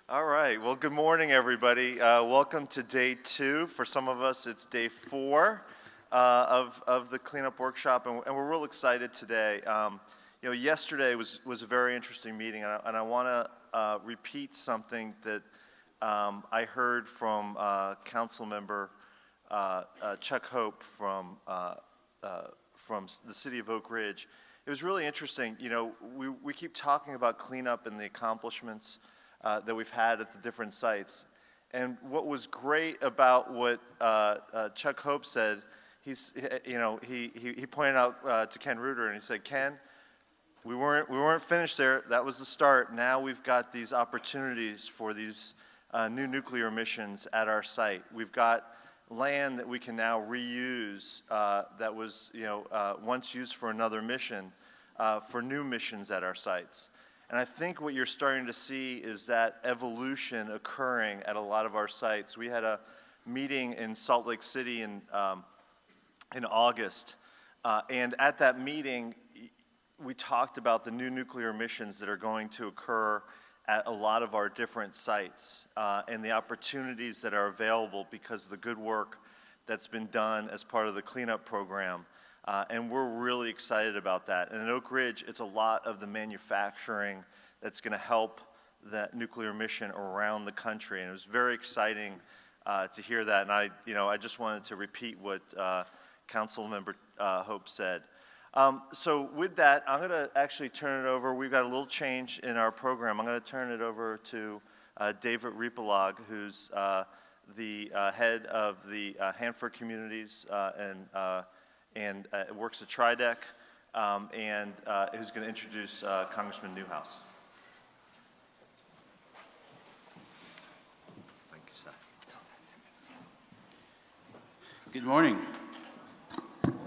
All right, well, good morning, everybody. Welcome to day 2. For some of us, it's day 4 of the cleanup workshop, and we're real excited today. Yesterday was a very interesting meeting, and I want to repeat something that I heard from Council Member Chuck Hope from the city of Oak Ridge. It was really interesting. We keep talking about cleanup and the accomplishments that we've had at the different sites. And what was great about what Chuck Hope said, he pointed out to Ken Reuter, and he said, Ken, we weren't finished there. That was the start. Now we've got these opportunities for these new nuclear missions at our site. We've got land that we can now reuse that was once used for another mission for new missions at our sites. And I think what you're starting to see is that evolution occurring at a lot of our sites. We had a meeting in Salt Lake City in August, and at that meeting, we talked about the new nuclear missions that are going to occur at a lot of our different sites and the opportunities that are available because of the good work that's been done as part of the cleanup program. And we're really excited about that. And in Oak Ridge, it's a lot of the manufacturing that's going to help that nuclear mission around the country. And it was very exciting to hear that. And I just wanted to repeat what Council Member Hope said. So with that, I'm going to actually turn it over. We've got a little change in our program. I'm going to turn it over to David Riepelag, who's the head of the Hanford Communities and works at TriDeck, and who's going to introduce Congressman Newhouse. Thank you, sir. Good morning.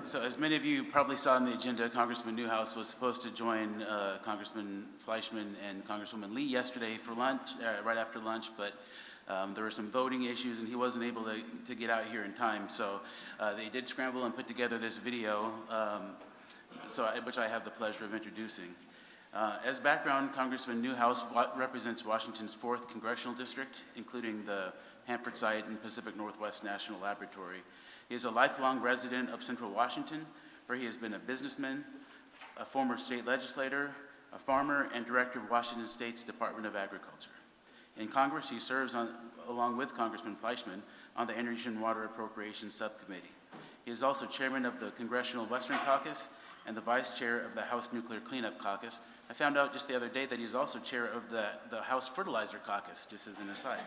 So as many of you probably saw in the agenda, Congressman Newhouse was supposed to join Congressman Fleischman and Congresswoman Lee yesterday for lunch, right after lunch, but there were some voting issues and he wasn't able to get out here in time. So they did scramble and put together this video, which I have the pleasure of introducing. As background, Congressman Newhouse represents Washington's 4th Congressional District, including the Hanford site and Pacific Northwest National Laboratory. He is a lifelong resident of Central Washington, where he has been a businessman, a former state legislator, a farmer, and director of Washington State's Department of Agriculture. In Congress, he serves along with Congressman Fleischman on the Energy and Water Appropriations Subcommittee. He is also chairman of the Congressional Western Caucus and the vice chair of the House Nuclear Cleanup Caucus. I found out just the other day that he's also chair of the House Fertilizer Caucus, just as an aside.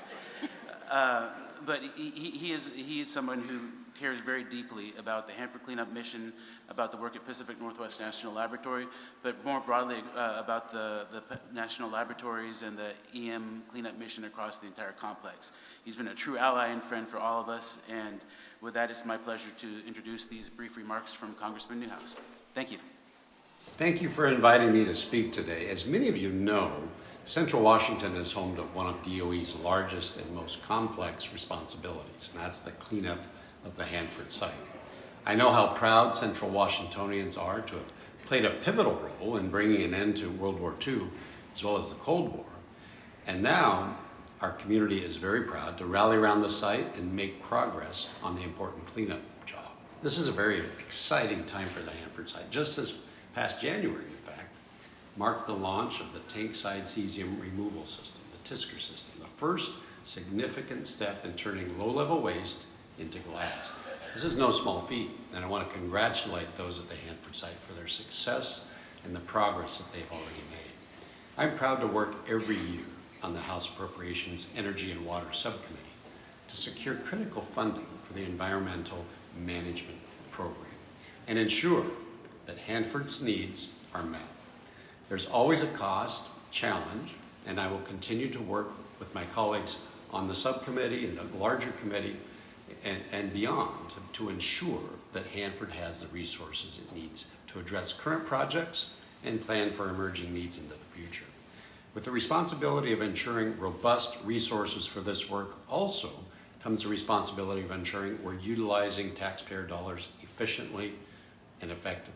But he is someone who cares very deeply about the Hanford Cleanup Mission, about the work at Pacific Northwest National Laboratory, but more broadly about the national laboratories and the EM cleanup mission across the entire complex. He's been a true ally and friend for all of us, and with that, it's my pleasure to introduce these brief remarks from Congressman Newhouse. Thank you. Thank you for inviting me to speak today. As many of you know, Central Washington is home to one of DOE's largest and most complex responsibilities, and that's the cleanup of the Hanford site. I know how proud Central Washingtonians are to have played a pivotal role in bringing an end to World War II, as well as the Cold War. And now, our community is very proud to rally around the site and make progress on the important cleanup job. This is a very exciting time for the Hanford site. Just this past January, in fact, marked the launch of the tank-side cesium removal system, the TSCR system, the first significant step in turning low-level waste into glass. This is no small feat, and I want to congratulate those at the Hanford site for their success and the progress that they've already made. I'm proud to work every year on the House Appropriations Energy and Water Subcommittee to secure critical funding for the environmental management program and ensure that Hanford's needs are met. There's always a cost, challenge, and I will continue to work with my colleagues on the subcommittee and the larger committee and beyond to ensure that Hanford has the resources it needs to address current projects and plan for emerging needs into the future. With the responsibility of ensuring robust resources for this work also comes the responsibility of ensuring we're utilizing taxpayer dollars efficiently and effectively.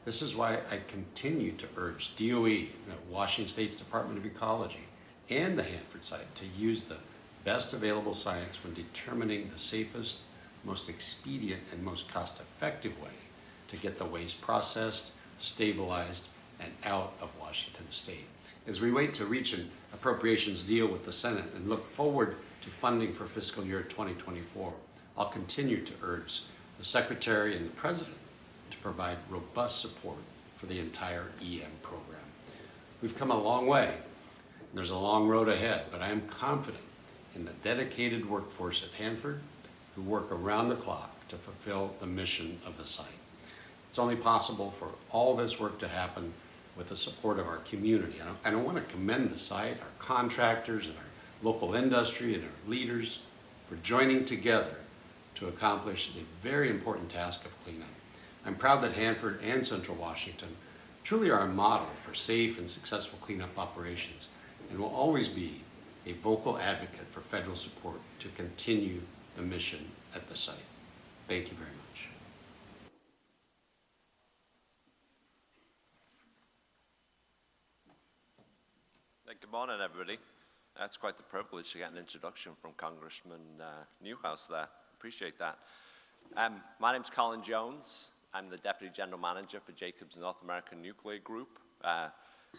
This is why I continue to urge DOE, the Washington State's Department of Ecology, and the Hanford site to use the best available science when determining the safest, most expedient, and most cost-effective way to get the waste processed, stabilized, and out of Washington State. As we wait to reach an appropriations deal with the Senate and look forward to funding for fiscal year 2024, I'll continue to urge the Secretary and the President to provide robust support for the entire EM program. We've come a long way, and there's a long road ahead, but I am confident in the dedicated workforce at Hanford who work around the clock to fulfill the mission of the site. It's only possible for all this work to happen with the support of our community. I want to commend the site, our contractors, and our local industry and our leaders for joining together to accomplish the very important task of cleanup. I'm proud that Hanford and Central Washington truly are a model for safe and successful cleanup operations and will always be a vocal advocate for federal support to continue the mission at the site. Thank you very much. Good morning, everybody. It's quite the privilege to get an introduction from Congressman Newhouse there. Appreciate that. My name's Colin Jones. I'm the Deputy General Manager for Jacobs North American Nuclear Group.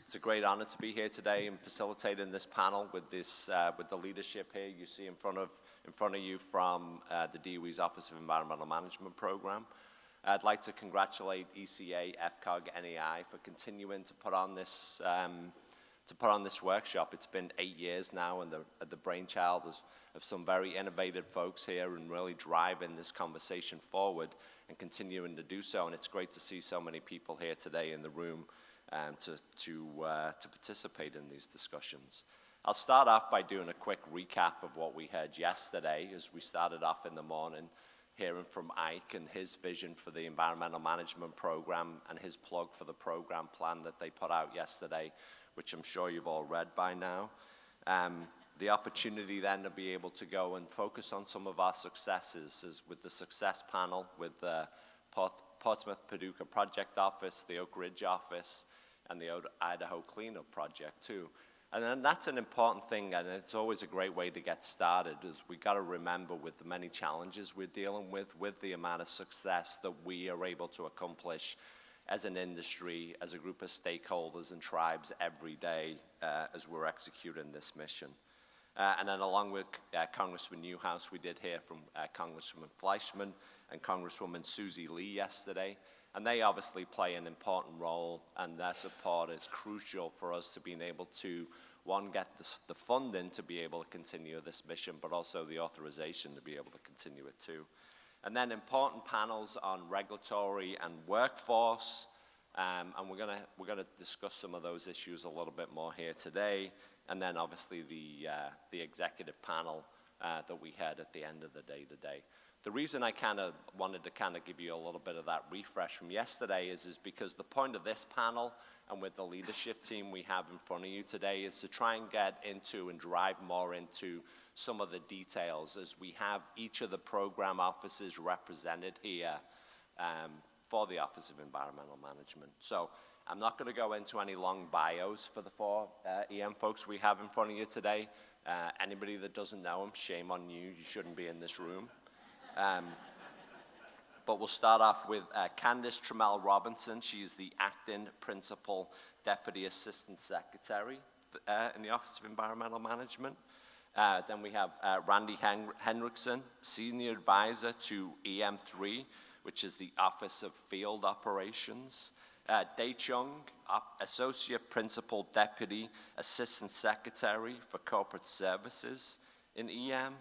It's a great honor to be here today and facilitating this panel with the leadership here you see in front of you from the DOE's Office of Environmental Management Program. I'd like to congratulate ECA, FCOG, NEI for continuing to put on this workshop. It's been 8 years now, and the brainchild of some very innovative folks here and really driving this conversation forward and continuing to do so. And it's great to see so many people here today in the room to participate in these discussions. I'll start off by doing a quick recap of what we heard yesterday as we started off in the morning hearing from Ike and his vision for the environmental management program and his plug for the program plan that they put out yesterday, which I'm sure you've all read by now. The opportunity then to be able to go and focus on some of our successes is with the success panel with the Portsmouth Paducah Project Office, the Oak Ridge Office, and the Idaho Cleanup Project too. And then that's an important thing, and it's always a great way to get started, is we got to remember with the many challenges we're dealing with the amount of success that we are able to accomplish as an industry, as a group of stakeholders and tribes every day as we're executing this mission. And then along with Congressman Newhouse, we did hear from Congressman Fleischman and Congresswoman Susie Lee yesterday. And they obviously play an important role, and their support is crucial for us to being able to, one, get the funding to be able to continue this mission, but also the authorization to be able to continue it too. And then important panels on regulatory and workforce, and we're gonna discuss some of those issues a little bit more here today. And then obviously the executive panel that we had at the end of the day today. The reason I wanted to give you a little bit of that refresh from yesterday is because the point of this panel and with the leadership team we have in front of you today is to try and get into and drive more into some of the details as we have each of the program offices represented here for the Office of Environmental Management. So I'm not going to go into any long bios for the four EM folks we have in front of you today. Anybody that doesn't know them, shame on you. You shouldn't be in this room. But we'll start off with Candice Trammell Robinson. She's the Acting Principal Deputy Assistant Secretary in the Office of Environmental Management. Then we have Randy Henriksen, Senior Advisor to EM3, which is the Office of Field Operations. Dae Chung, Associate Principal Deputy Assistant Secretary for Corporate Services in EM.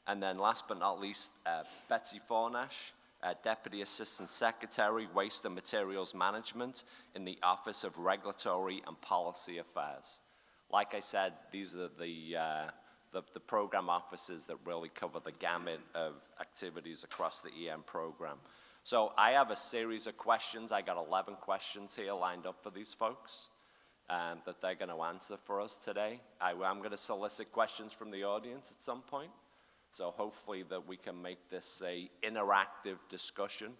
And then last but not least, Betsy Fornash, Deputy Assistant Secretary, Waste and Materials Management in the Office of Regulatory and Policy Affairs. Like I said, these are the program offices that really cover the gamut of activities across the EM program. So I have a series of questions. I got 11 questions here lined up for these folks that they're going to answer for us today. I'm going to solicit questions from the audience at some point. So hopefully that we can make this a interactive discussion.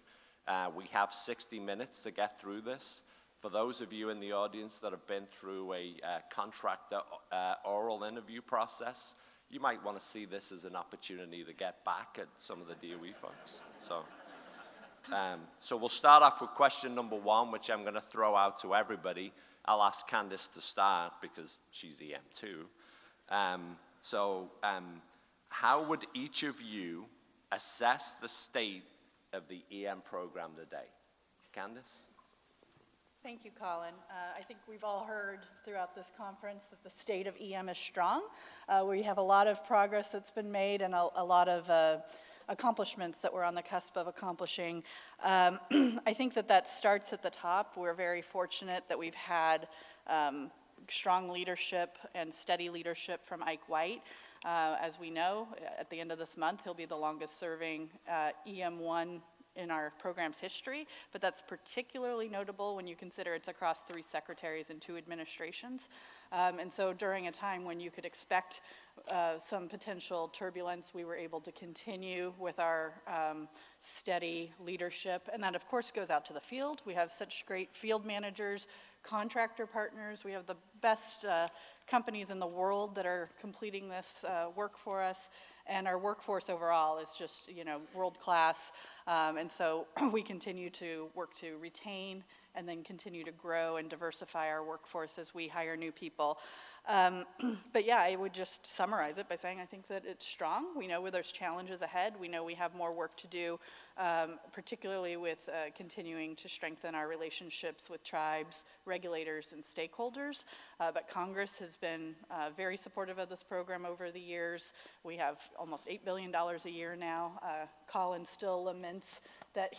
We have 60 minutes to get through this. For those of you in the audience that have been through a contractor oral interview process, you might want to see this as an opportunity to get back at some of the DOE folks. So we'll start off with question number 1, which I'm going to throw out to everybody. I'll ask Candice to start because she's EM too. How would each of you assess the state of the EM program today? Candice? Thank you, Colin. I think we've all heard throughout this conference that the state of EM is strong. We have a lot of progress that's been made and a lot of accomplishments that we're on the cusp of accomplishing. I think that starts at the top. We're very fortunate that we've had strong leadership and steady leadership from Ike White. As we know, at the end of this month, he'll be the longest serving EM1 in our program's history, but that's particularly notable when you consider it's across 3 secretaries and 2 administrations. And so during a time when you could expect some potential turbulence, we were able to continue with our steady leadership. And that, of course, goes out to the field. We have such great field managers, contractor partners. We have the best companies in the world that are completing this work for us. And our workforce overall is just, world class. And so we continue to work to retain and then continue to grow and diversify our workforce as we hire new people. But yeah, I would just summarize it by saying I think that it's strong. We know where there's challenges ahead. We know we have more work to do, particularly with continuing to strengthen our relationships with tribes, regulators, and stakeholders. But Congress has been very supportive of this program over the years. We have almost $8 billion a year now. Colin still laments that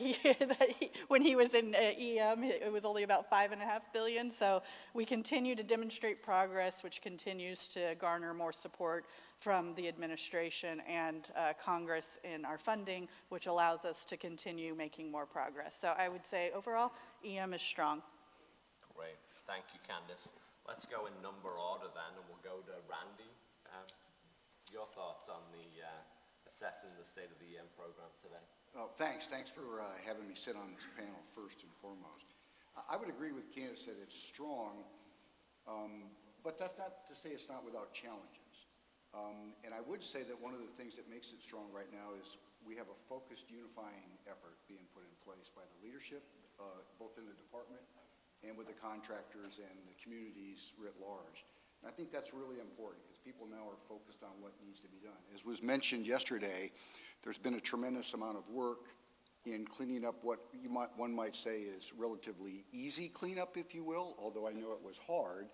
when he was in EM, it was only about $5.5 billion. So we continue to demonstrate progress, which continues to garner more support from the administration and Congress in our funding, which allows us to continue making more progress. So I would say overall, EM is strong. Great. Thank you, Candice. Let's go in number order then, and we'll go to Randy. Your thoughts on the assessing the state of the EM program today? Oh, thanks for having me sit on this panel first and foremost. I would agree with Candice that it's strong, but that's not to say it's not without challenges. And I would say that one of the things that makes it strong right now is we have a focused, unifying effort being put in place by the leadership, both in the department and with the contractors and the communities writ large. And I think that's really important because people now are focused on what needs to be done. As was mentioned yesterday, there's been a tremendous amount of work in cleaning up what one might say is relatively easy cleanup, if you will, although I know it was hard.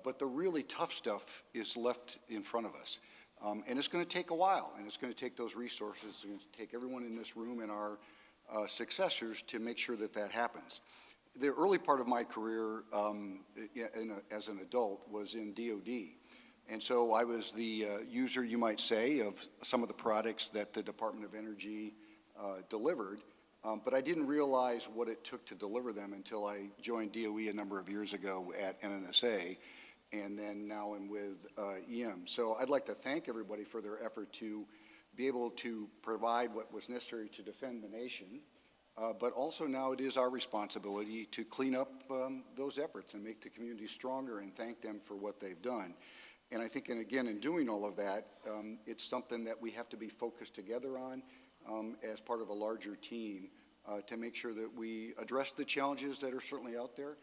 But the really tough stuff is left in front of us. And it's going to take a while, and it's going to take those resources. It's going to take everyone in this room and our successors to make sure that that happens. The early part of my career as an adult was in DOD. And so I was the user, you might say, of some of the products that the Department of Energy delivered. But I didn't realize what it took to deliver them until I joined DOE a number of years ago at NNSA, and then now I'm with EM. So I'd like to thank everybody for their effort to be able to provide what was necessary to defend the nation, but also now it is our responsibility to clean up those efforts and make the community stronger and thank them for what they've done. And I think, and again, in doing all of that, it's something that we have to be focused together on as part of a larger team to make sure that we address the challenges that are certainly out there.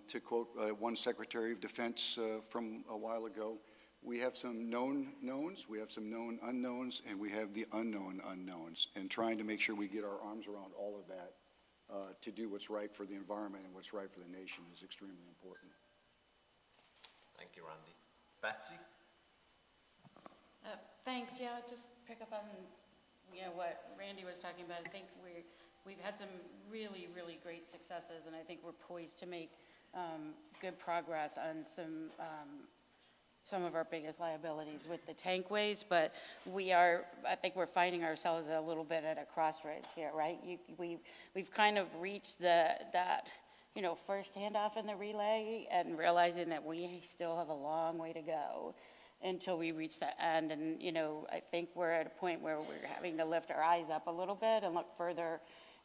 To quote one Secretary of Defense from a while ago, we have some known knowns, we have some known unknowns, and we have the unknown unknowns. And trying to make sure we get our arms around all of that to do what's right for the environment and what's right for the nation is extremely important. Thank you, Randy. Betsy? Thanks. Yeah, just pick up on what Randy was talking about. I think we've had some really, really great successes, and I think we're poised to make good progress on some of our biggest liabilities with the tankways. But I think we're finding ourselves a little bit at a crossroads here, right? We've kind of reached that first handoff in the relay and realizing that we still have a long way to go until we reach the end. And, I think we're at a point where we're having to lift our eyes up a little bit and look further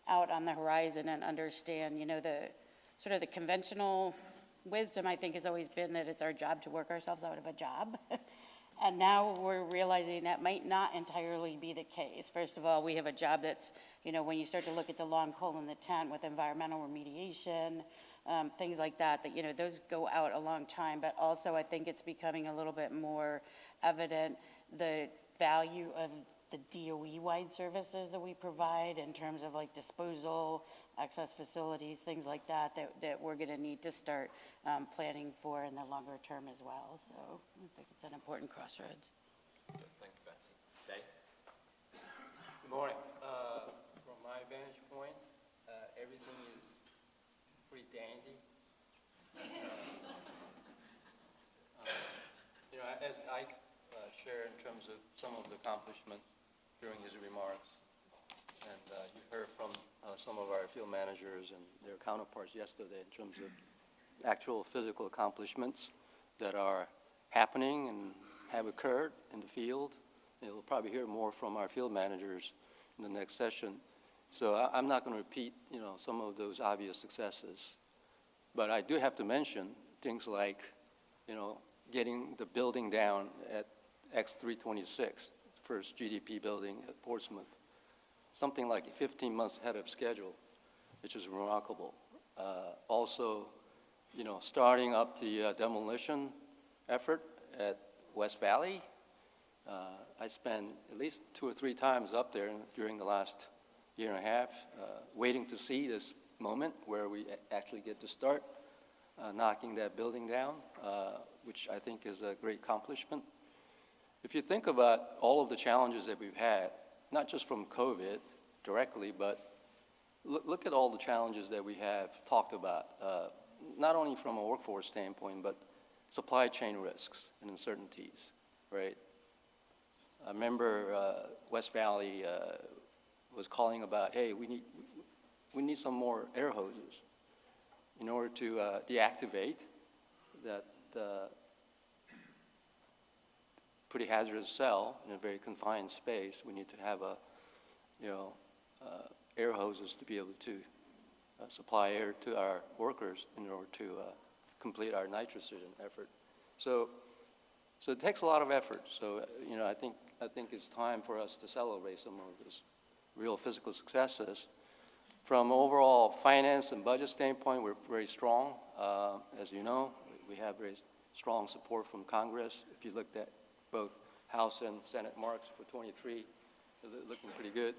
out on the horizon and understand, the sort of the conventional wisdom, I think, has always been that it's our job to work ourselves out of a job. And now we're realizing that might not entirely be the case. First of all, we have a job that's, you know, when you start to look at the long pole in the tent with environmental remediation, things like that, you know, those go out a long time. But also, I think it's becoming a little bit more evident the value of the DOE-wide services that we provide in terms of like disposal, access facilities, things like that, that we're going to need to start planning for in the longer term as well. So I think it's an important crossroads. Good, thank you, Betsy. Dave? Good morning. From my vantage point, everything is pretty dandy. You know, as Ike shared in terms of some of the accomplishments during his remarks, and you heard from some of our field managers and their counterparts yesterday in terms of actual physical accomplishments that are happening and have occurred in the field. You'll probably hear more from our field managers in the next session. So I'm not going to repeat, you know, some of those obvious successes. But I do have to mention things like, you know, getting the building down at X326, first GDP building at Portsmouth, something like 15 months ahead of schedule, which is remarkable. Also, you know, starting up the demolition effort at West Valley. I spent at least 2 or 3 times up there during the last year and a half, waiting to see this moment where we actually get to start knocking that building down, which I think is a great accomplishment. If you think about all of the challenges that we've had, not just from COVID directly, but look at all the challenges that we have talked about, not only from a workforce standpoint, but supply chain risks and uncertainties, right? I remember West Valley was calling about, hey, we need some more air hoses in order to deactivate that pretty hazardous cell in a very confined space. We need to have air hoses to be able to supply air to our workers in order to complete our nitrogen effort. So it takes a lot of effort. So you know, I think it's time for us to celebrate some of those real physical successes. From overall finance and budget standpoint, we're very strong. As you know, we have very strong support from Congress. If you looked at both House and Senate marks for 23, they're looking pretty good.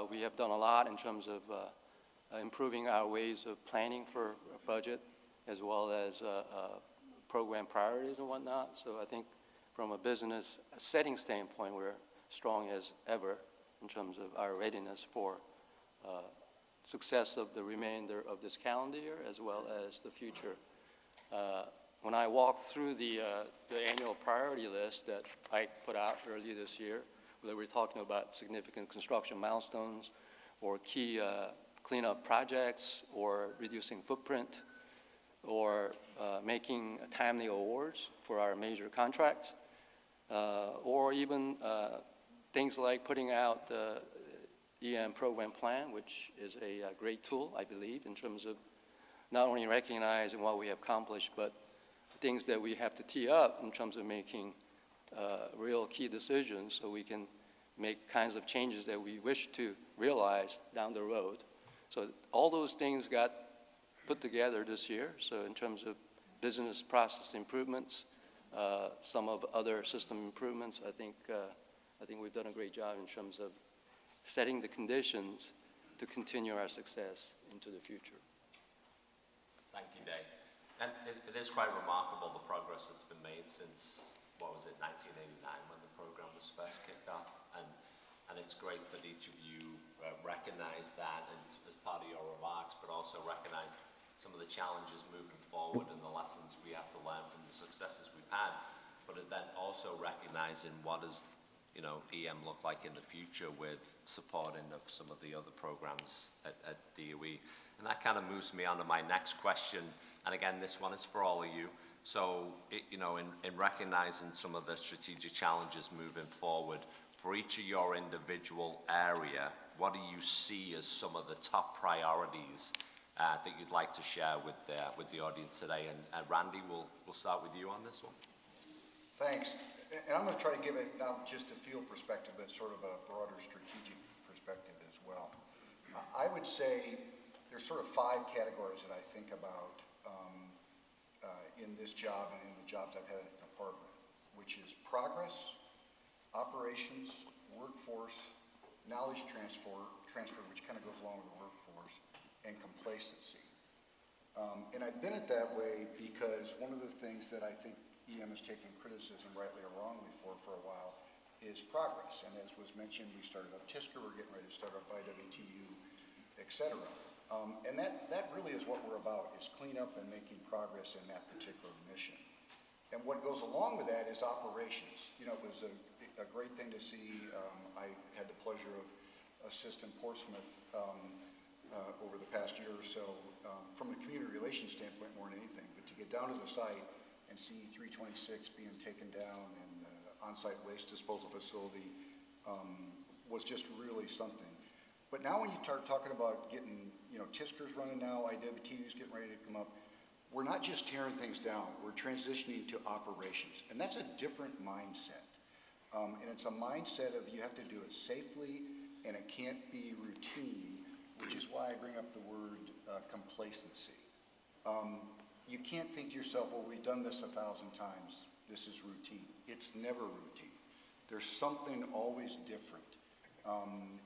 We have done a lot in terms of improving our ways of planning for a budget, as well as program priorities and whatnot. So I think from a business setting standpoint, we're strong as ever in terms of our readiness for success of the remainder of this calendar year, as well as the future. When I walked through the annual priority list that I put out earlier this year, whether we're talking about significant construction milestones or key cleanup projects or reducing footprint or making timely awards for our major contracts, or even things like putting out the EM program plan, which is a great tool, I believe, in terms of not only recognizing what we have accomplished, but things that we have to tee up in terms of making real key decisions so we can make kinds of changes that we wish to realize down the road. So all those things got put together this year. So in terms of business process improvements, some of other system improvements, I think we've done a great job in terms of setting the conditions to continue our success into the future. Thank you, Dave. And it is quite remarkable the progress that's been made since, what was it, 1989 when the program was first kicked off. And it's great that each of you recognize that as part of your remarks, but also recognize some of the challenges moving forward and the lessons we have to learn from the successes we've had, but then also recognizing what does, you know, EM look like in the future with supporting of some of the other programs at DOE. And that kind of moves me on to my next question. And again, this one is for all of you. So, you know, in recognizing some of the strategic challenges moving forward, for each of your individual area, what do you see as some of the top priorities that you'd like to share with the audience today. And Randy, we'll start with you on this one. Thanks. And I'm going to try to give it not just a field perspective, but sort of a broader strategic perspective as well. I would say there's sort of 5 categories that I think about in this job and in the jobs I've had at the department, which is progress, operations, workforce, knowledge transfer, which kind of goes along with the workforce, and complacency. And I've been it that way because one of the things that I think EM has taken criticism, rightly or wrongly, for a while, is progress. And as was mentioned, we started up TISCR, we're getting ready to start up IWTU, et cetera. And that really is what we're about, is clean up and making progress in that particular mission. And what goes along with that is operations. You know, it was a great thing to see. I had the pleasure of assisting Portsmouth over the past year or so, from a community relations standpoint more than anything, but to get down to the site and see 326 being taken down and the on-site waste disposal facility was just really something. But now when you start talking about getting, you know, TISCR's running now, IWTU's getting ready to come up, we're not just tearing things down, we're transitioning to operations. And that's a different mindset. And it's a mindset of you have to do it safely and it can't be routine, which is why I bring up the word complacency. You can't think to yourself, well, we've done this 1,000 times, this is routine. It's never routine. There's something always different.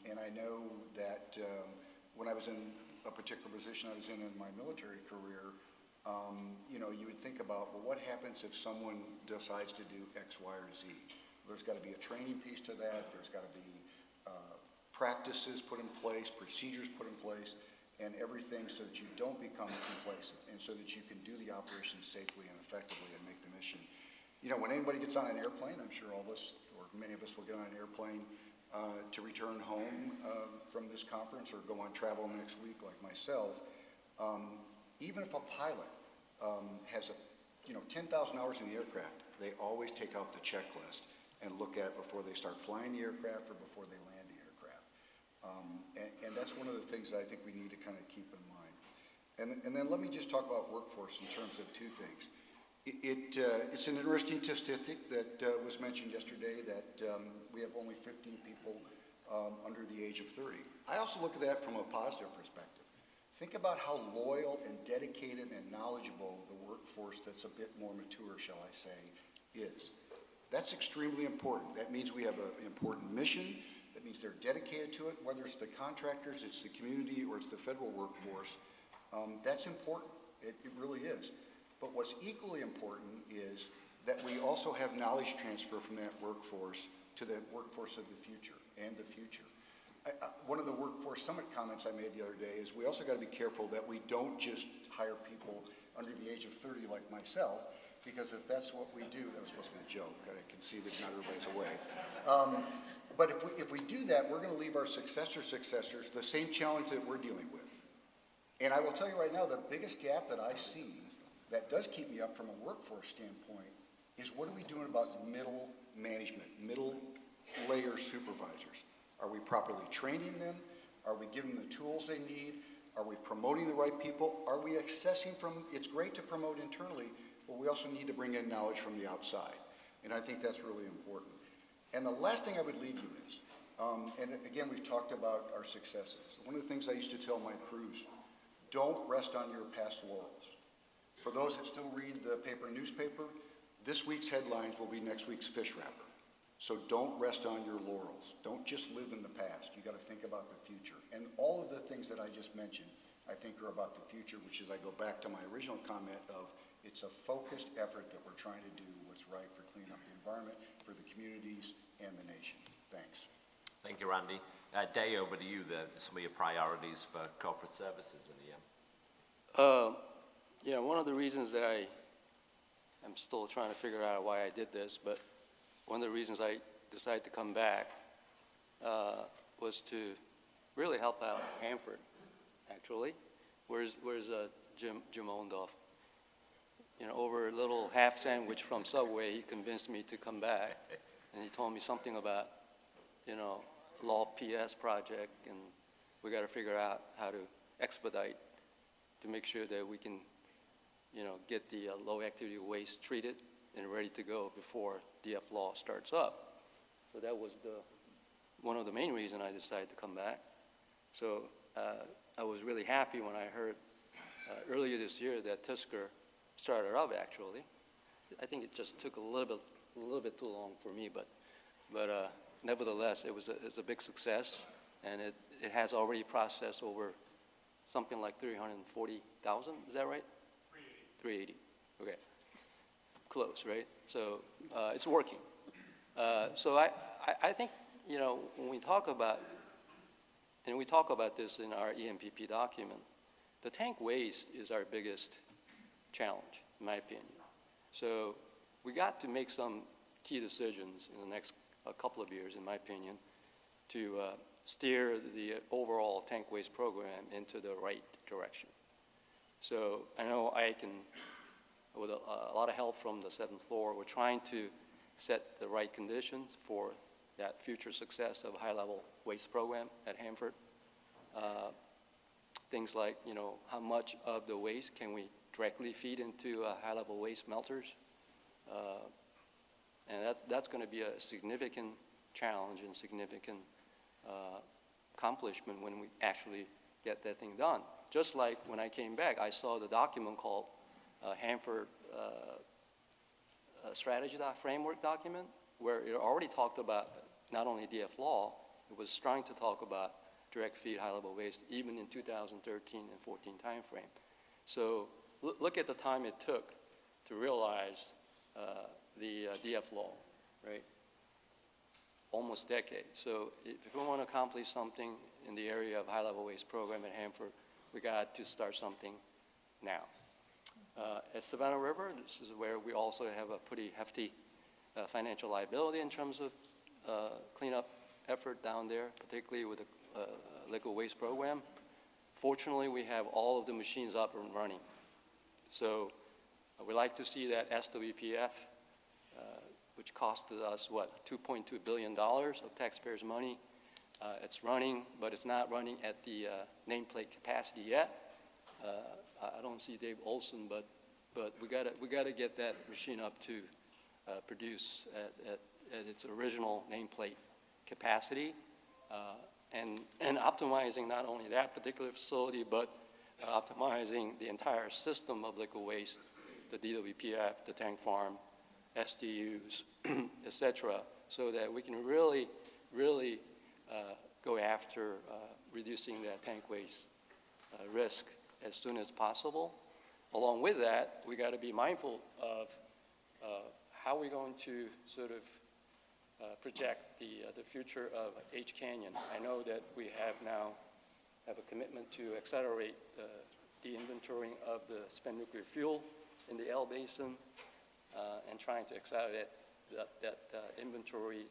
And I know that when I was in a particular position I was in my military career, you know, you would think about, well, what happens if someone decides to do X, Y, or Z? There's got to be a training piece to that. There's got to be practices put in place, procedures put in place, and everything so that you don't become complacent and so that you can do the operation safely and effectively and make the mission. You know, when anybody gets on an airplane, I'm sure all of us, or many of us will get on an airplane to return home from this conference or go on travel next week like myself, even if a pilot has 10,000 hours in the aircraft, they always take out the checklist and look at before they start flying the aircraft or before they land the aircraft. And that's one of the things that I think we need to kind of keep in mind. And then let me just talk about workforce in terms of 2 things. It's an interesting statistic that was mentioned yesterday that we have only 15 people under the age of 30. I also look at that from a positive perspective. Think about how loyal and dedicated and knowledgeable the workforce that's a bit more mature, shall I say, is. That's extremely important. That means we have an important mission. That means they're dedicated to it, whether it's the contractors, it's the community, or it's the federal workforce. That's important. It really is. But what's equally important is that we also have knowledge transfer from that workforce to the workforce of the future and the future. One of the Workforce Summit comments I made the other day is we also got to be careful that we don't just hire people under the age of 30 like myself, because if that's what we do, that was supposed to be a joke. I can see that not everybody's awake. But if we do that, we're going to leave our successors the same challenge that we're dealing with. And I will tell you right now, the biggest gap that I see that does keep me up from a workforce standpoint is what are we doing about middle management, middle layer supervisors? Are we properly training them? Are we giving them the tools they need? Are we promoting the right people? Are we accessing from, it's great to promote internally, but we also need to bring in knowledge from the outside. And I think that's really important. And the last thing I would leave you is, and again, we've talked about our successes. One of the things I used to tell my crews, don't rest on your past laurels. For those that still read the paper and newspaper, this week's headlines will be next week's fish wrapper. So don't rest on your laurels. Don't just live in the past. You got to think about the future. And all of the things that I just mentioned, I think are about the future, which is I go back to my original comment of it's a focused effort that we're trying to do what's right for cleaning up the environment, for the communities, and the nation. Thanks. Thank you, Randy. Day, over to you, some of your priorities for corporate services in EM. Yeah, one of the reasons that I'm still trying to figure out why I did this, but one of the reasons I decided to come back was to really help out Hanford, actually. Where's Jim Ondorf? You know, over a little half sandwich from Subway, he convinced me to come back, and he told me something about, you know, Law PS project, and we got to figure out how to expedite to make sure that we can, get the low-activity waste treated and ready to go before DF law starts up. So that was one of the main reasons I decided to come back. So I was really happy when I heard earlier this year that Tusker started up, actually. I think it just took a little bit too long for me, but nevertheless, it's a big success, and it has already processed over something like 340,000. Is that right? 380. 380. Okay. Close, right? So it's working. So I think, when we talk about, and we talk about this in our EMPP document, the tank waste is our biggest challenge, in my opinion. So we got to make some key decisions in the next couple of years, in my opinion, to steer the overall tank waste program into the right direction. So I know I can, with a lot of help from the 7th floor, we're trying to set the right conditions for that future success of a high-level waste program at Hanford. Things like, how much of the waste can we directly feed into high-level waste melters? And that's going to be a significant challenge and significant accomplishment when we actually get that thing done. Just like when I came back, I saw the document called Hanford Strategy Framework document, where it already talked about not only DF law, it was trying to talk about direct feed high-level waste even in 2013 and 14 timeframe. So look at the time it took to realize the DF law, right? Almost a decade. So if we want to accomplish something in the area of high-level waste program at Hanford, we got to start something now. At Savannah River, this is where we also have a pretty hefty financial liability in terms of cleanup effort down there, particularly with the liquid waste program. Fortunately, we have all of the machines up and running. So we like to see that SWPF, which costed us, $2.2 billion of taxpayers' money. It's running, but it's not running at the nameplate capacity yet. I don't see Dave Olson, but we gotta get that machine up to produce at its original nameplate capacity, and optimizing not only that particular facility, but optimizing the entire system of liquid waste, the DWPF, the tank farm, SDUs, et cetera, so that we can really go after reducing that tank waste risk as soon as possible. Along with that, we got to be mindful of how we're going to sort of project the future of H Canyon. I know that we have a commitment to accelerate the inventorying of the spent nuclear fuel in the L Basin, and trying to accelerate that inventory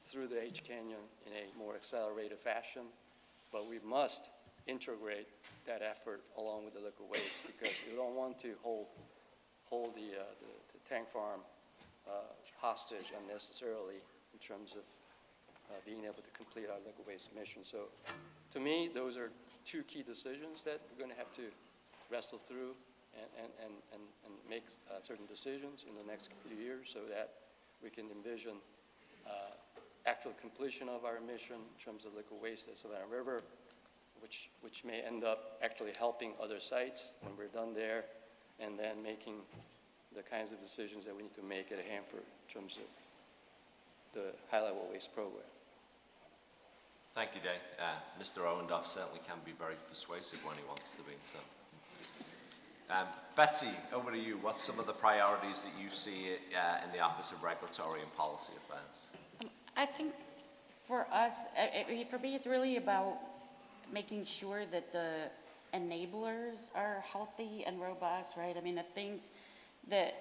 through the H Canyon in a more accelerated fashion. But we must integrate that effort along with the liquid waste, because we don't want to hold the tank farm hostage unnecessarily in terms of being able to complete our liquid waste mission. So to me, those are two key decisions that we're going to have to wrestle through and make certain decisions in the next few years, so that we can envision actual completion of our mission in terms of liquid waste at Savannah River, which may end up actually helping other sites when we're done there, and then making the kinds of decisions that we need to make at Hanford in terms of the high-level waste program. Thank you, Dave. Mr. Owendoff certainly can be very persuasive when he wants to be. So, Betsy, over to you. What's some of the priorities that you see in the Office of Regulatory and Policy Affairs? I think for us, for me, it's really about making sure that the enablers are healthy and robust, right? I mean, the things that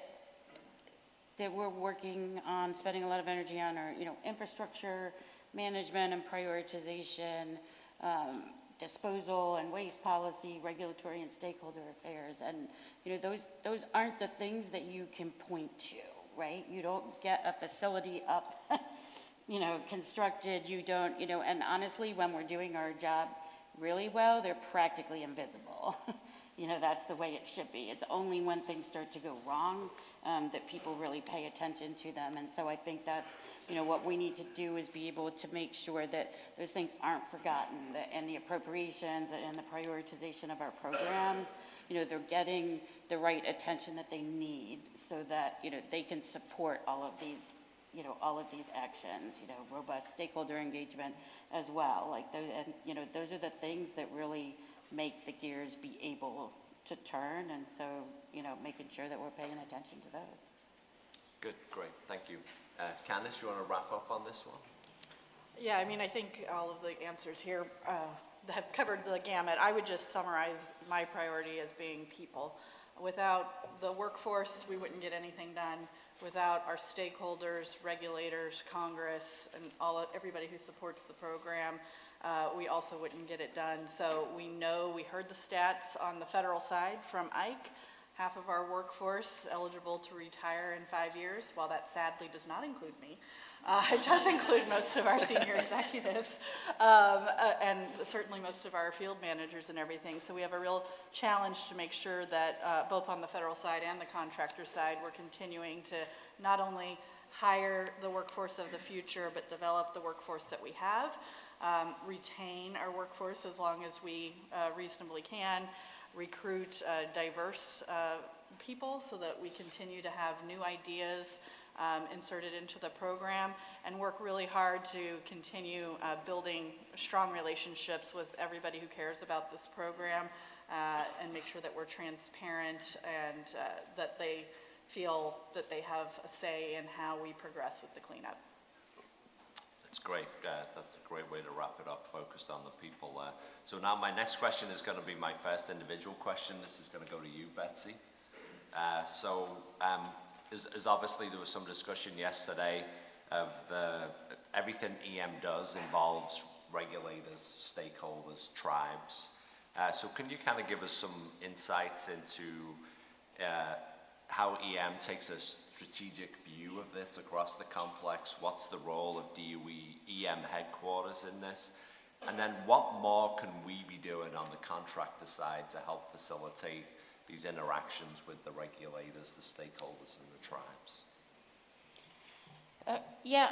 we're working on, spending a lot of energy on, are, infrastructure management and prioritization, disposal and waste policy, regulatory and stakeholder affairs, and those aren't the things that you can point to, right? You don't get a facility up, constructed. You don't, and honestly, when we're doing our job really well, they're practically invisible. You know, that's the way it should be. It's only when things start to go wrong that people really pay attention to them. And so I think that's, you know, what we need to do is be able to make sure that those things aren't forgotten, that in the appropriations and the prioritization of our programs, you know, they're getting the right attention that they need so that, you know, they can support all of these, you know, all of these actions, you know, robust stakeholder engagement as well. Like, those, and, you know, those are the things that really make the gears be able to turn. And so, you know, making sure that we're paying attention to those. Good, great, thank you. Candice, you want to wrap up on this one? Yeah, I mean, I think all of the answers here have covered the gamut. I would just summarize my priority as being people. Without the workforce, we wouldn't get anything done. Without our stakeholders, regulators, Congress, and everybody who supports the program, we also wouldn't get it done. So we know, we heard the stats on the federal side from Ike, half of our workforce eligible to retire in 5 years. While that sadly does not include me, it does include most of our senior executives, and certainly most of our field managers and everything. So we have a real challenge to make sure that both on the federal side and the contractor side, we're continuing to not only hire the workforce of the future, but develop the workforce that we have, retain our workforce as long as we reasonably can, recruit diverse people so that we continue to have new ideas inserted into the program, and work really hard to continue building strong relationships with everybody who cares about this program, and make sure that we're transparent and that they feel that they have a say in how we progress with the cleanup. That's great. That's a great way to wrap it up, focused on the people there. So now my next question is going to be my first individual question. This is going to go to you, Betsy. As obviously there was some discussion yesterday of everything EM does involves regulators, stakeholders, tribes. So can you kind of give us some insights into how EM takes a strategic view of this across the complex? What's the role of DOE EM headquarters in this? And then what more can we be doing on the contractor side to help facilitate these interactions with the regulators, the stakeholders, and the tribes? Yeah,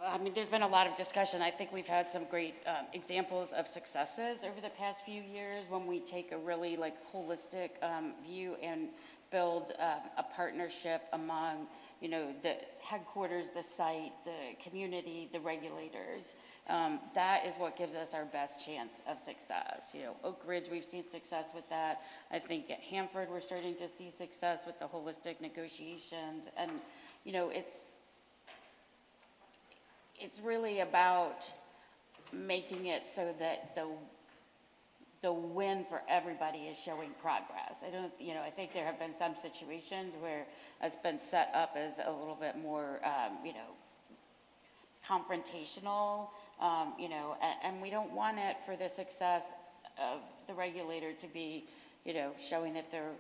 I mean, there's been a lot of discussion. I think we've had some great examples of successes over the past few years when we take a really like holistic view and build a partnership among, you know, the headquarters, the site, the community, the regulators. That is what gives us our best chance of success. You know, Oak Ridge, we've seen success with that. I think at Hanford, we're starting to see success with the holistic negotiations. And, you know, it's really about making it so that the win for everybody is showing progress. I think there have been some situations where it's been set up as a little bit more, confrontational, and we don't want it for the success of the regulator to be, showing that they're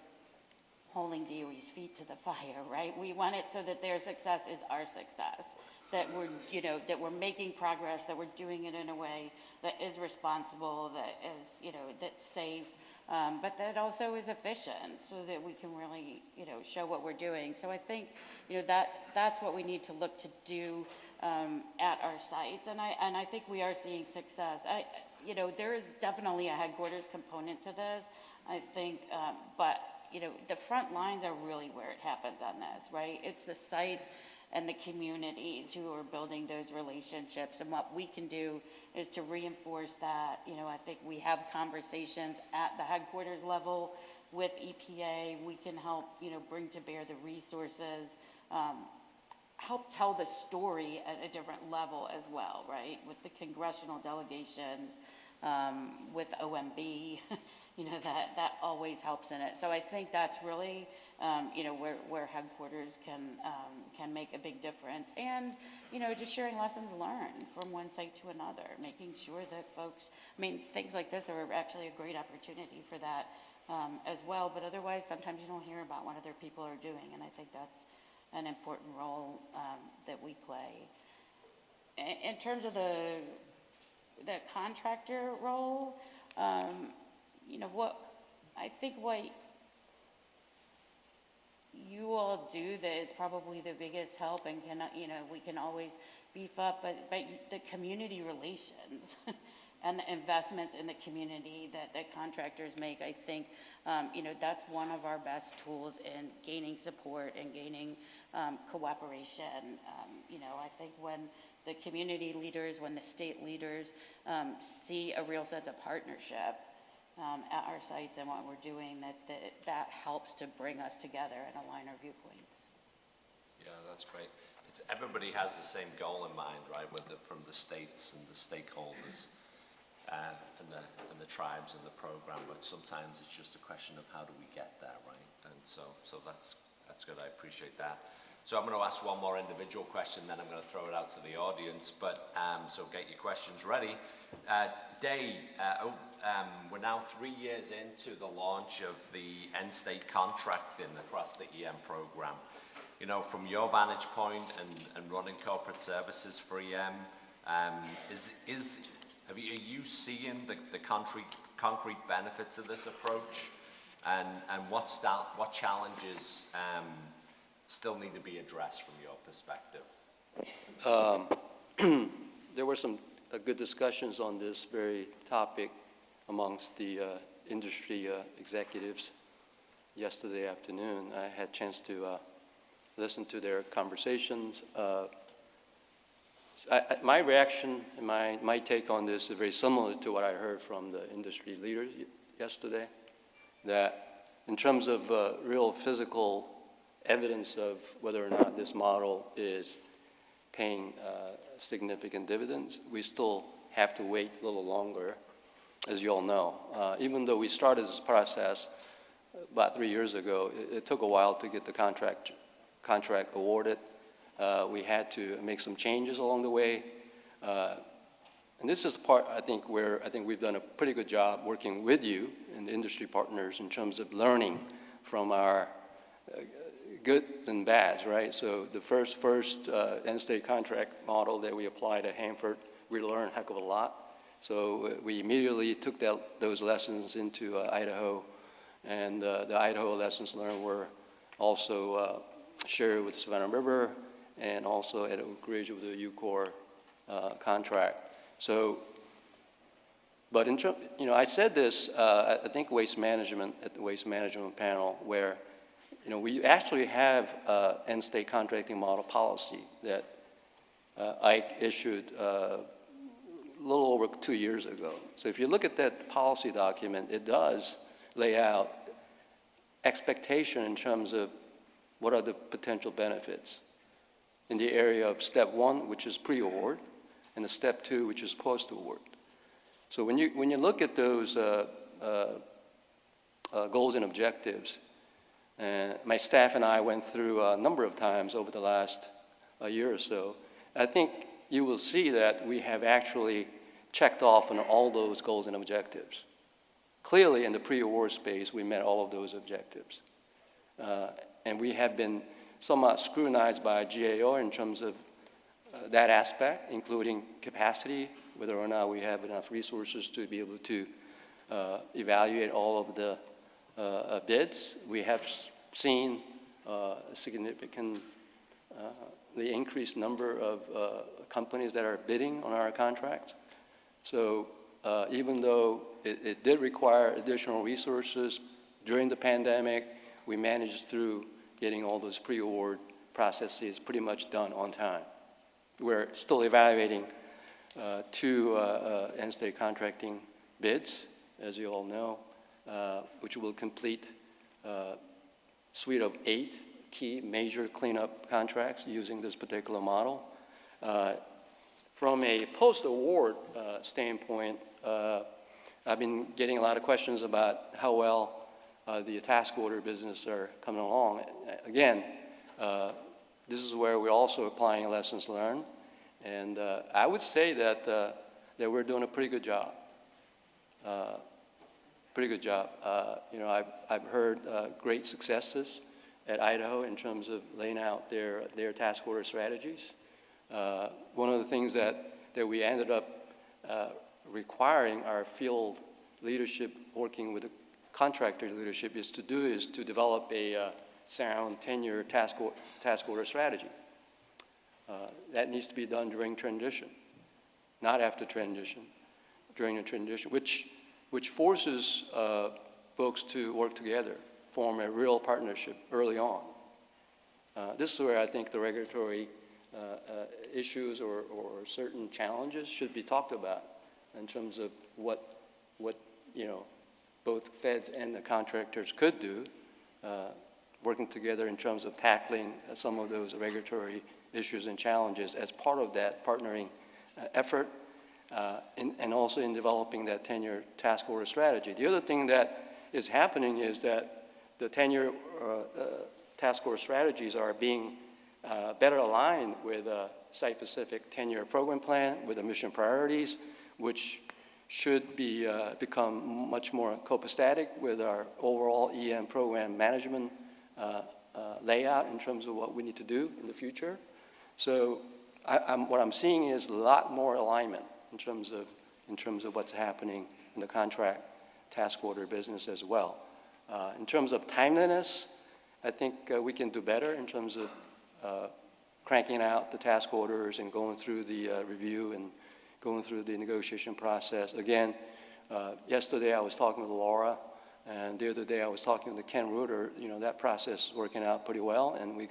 holding DOE's feet to the fire, right? We want it so that their success is our success, that we're making progress, that we're doing it in a way that is responsible, that is, that's safe, but that also is efficient, so that we can really, show what we're doing. So I think, that's what we need to look to do at our sites, and I think we are seeing success. There is definitely a headquarters component to this, I think, but the front lines are really where it happens on this, right? It's the sites and the communities who are building those relationships, and what we can do is to reinforce that. I think we have conversations at the headquarters level with EPA. We can help, bring to bear the resources, help tell the story at a different level as well, right? With the congressional delegations, with OMB, that always helps in it. So I think that's really, where headquarters can make a big difference. And, just sharing lessons learned from one site to another, making sure that folks, things like this are actually a great opportunity for that as well. But otherwise, sometimes you don't hear about what other people are doing. And I think that's an important role that we play. In terms of the the contractor role, you know, I think what you all do that is probably the biggest help, and can, you know, we can always beef up, but the community relations and the investments in the community that contractors make, I think, you know, that's one of our best tools in gaining support and gaining cooperation. You know, I think when the community leaders, when the state leaders see a real sense of partnership at our sites and what we're doing, that helps to bring us together and align our viewpoints. Yeah, that's great. Everybody has the same goal in mind, right, from the states and the stakeholders and the tribes and the program, but sometimes it's just a question of how do we get there, right? And so that's good. I appreciate that. So I'm going to ask one more individual question, then I'm going to throw it out to the audience, but so get your questions ready. We're now 3 years into the launch of the end state contracting across the EM program. You know, from your vantage point and running corporate services for EM, are you seeing the concrete benefits of this approach, and what challenges still need to be addressed from your perspective? There were some good discussions on this very topic amongst the industry executives yesterday afternoon. I had a chance to listen to their conversations. My reaction and my take on this is very similar to what I heard from the industry leaders yesterday, that in terms of real physical evidence of whether or not this model is paying significant dividends, we still have to wait a little longer, as you all know. Even though we started this process about 3 years ago, it took a while to get the contract awarded. We had to make some changes along the way. And this is the part, I think, where I think we've done a pretty good job working with you and the industry partners in terms of learning from our goods and bads, right? So the first end state contract model that we applied at Hanford, we learned a heck of a lot. So we immediately took those lessons into Idaho, and the Idaho lessons learned were also shared with the Savannah River and also at Oak Ridge with the UCOR contract. So, but in terms, you know, I said this, I think waste management, at the waste management panel, where, you know, we actually have end state contracting model policy that Ike issued a little over 2 years ago. So if you look at that policy document, it does lay out expectation in terms of what are the potential benefits in the area of step 1, which is pre-award, and the step 2, which is post-award. So when you look at those goals and objectives, my staff and I went through a number of times over the last year or so, I think you will see that we have actually checked off on all those goals and objectives. Clearly, in the pre-award space, we met all of those objectives. And we have been somewhat scrutinized by GAO in terms of that aspect, including capacity, whether or not we have enough resources to be able to evaluate all of the bids. We have seen a significantly increased number of companies that are bidding on our contracts. So even though it did require additional resources during the pandemic, we managed through getting all those pre-award processes pretty much done on time. We're still evaluating 2 end state contracting bids, as you all know, which will complete a suite of 8 key major cleanup contracts using this particular model. From a post-award standpoint, I've been getting a lot of questions about how well the task order business are coming along. Again, this is where we're also applying lessons learned, and I would say that that we're doing a pretty good job. Pretty good job. You know, I've heard great successes at Idaho in terms of laying out their task order strategies. One of the things that we ended up requiring our field leadership, working with the contractor leadership, is to develop a sound 10-year task order strategy. That needs to be done during transition, not after transition, during the transition, which forces folks to work together, form a real partnership early on. This is where I think the regulatory issues or certain challenges should be talked about in terms of what both feds and the contractors could do, working together in terms of tackling some of those regulatory issues and challenges as part of that partnering effort, and also in developing that 10-year task order strategy. The other thing that is happening is that the 10-year task order strategies are being better aligned with a site-specific 10-year program plan with the mission priorities, which should become much more copacetic with our overall EM program management layout in terms of what we need to do in the future. So what I'm seeing is a lot more alignment in terms of what's happening in the contract task order business as well. In terms of timeliness, I think we can do better in terms of cranking out the task orders and going through the review and going through the negotiation process. Again, yesterday I was talking with Laura, and the other day I was talking with Ken Reuter. That process is working out pretty well, and we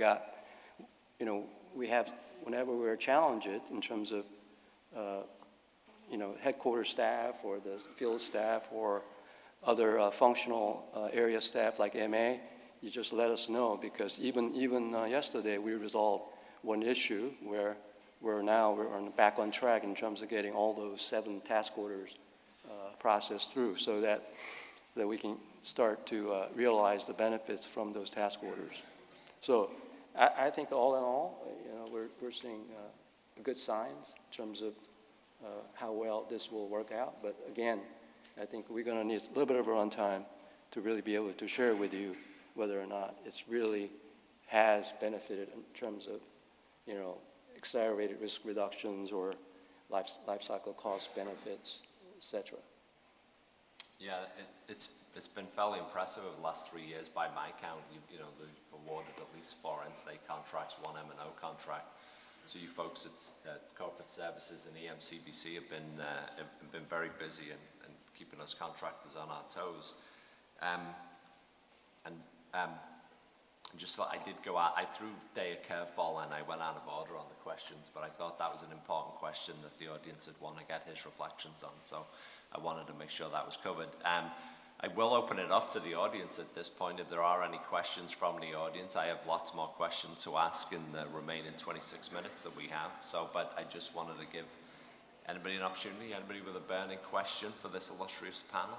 have, whenever we're challenged in terms of, headquarters staff or the field staff or other functional area staff like MA, you just let us know, because even yesterday we resolved one issue where we're back on track in terms of getting all those 7 task orders processed through, so that we can start to realize the benefits from those task orders. So I think all in all, we're seeing good signs in terms of how well this will work out. But again, I think we're going to need a little bit of a runtime to really be able to share with you whether or not it's really has benefited in terms of, accelerated risk reductions or life cycle cost benefits, et cetera. Yeah, it's been fairly impressive over the last 3 years by my count. They've awarded at least 4 in-state contracts, 1 M&O contract. So you folks at Corporate Services and EMCBC have been very busy and keeping us contractors on our toes. Just thought I did go out, I threw Day a curveball and I went out of order on the questions, but I thought that was an important question that the audience would want to get his reflections on, so I wanted to make sure that was covered. I will open it up to the audience at this point if there are any questions from the audience. I have lots more questions to ask in the remaining 26 minutes that we have, but I just wanted to give anybody an opportunity, anybody with a burning question for this illustrious panel?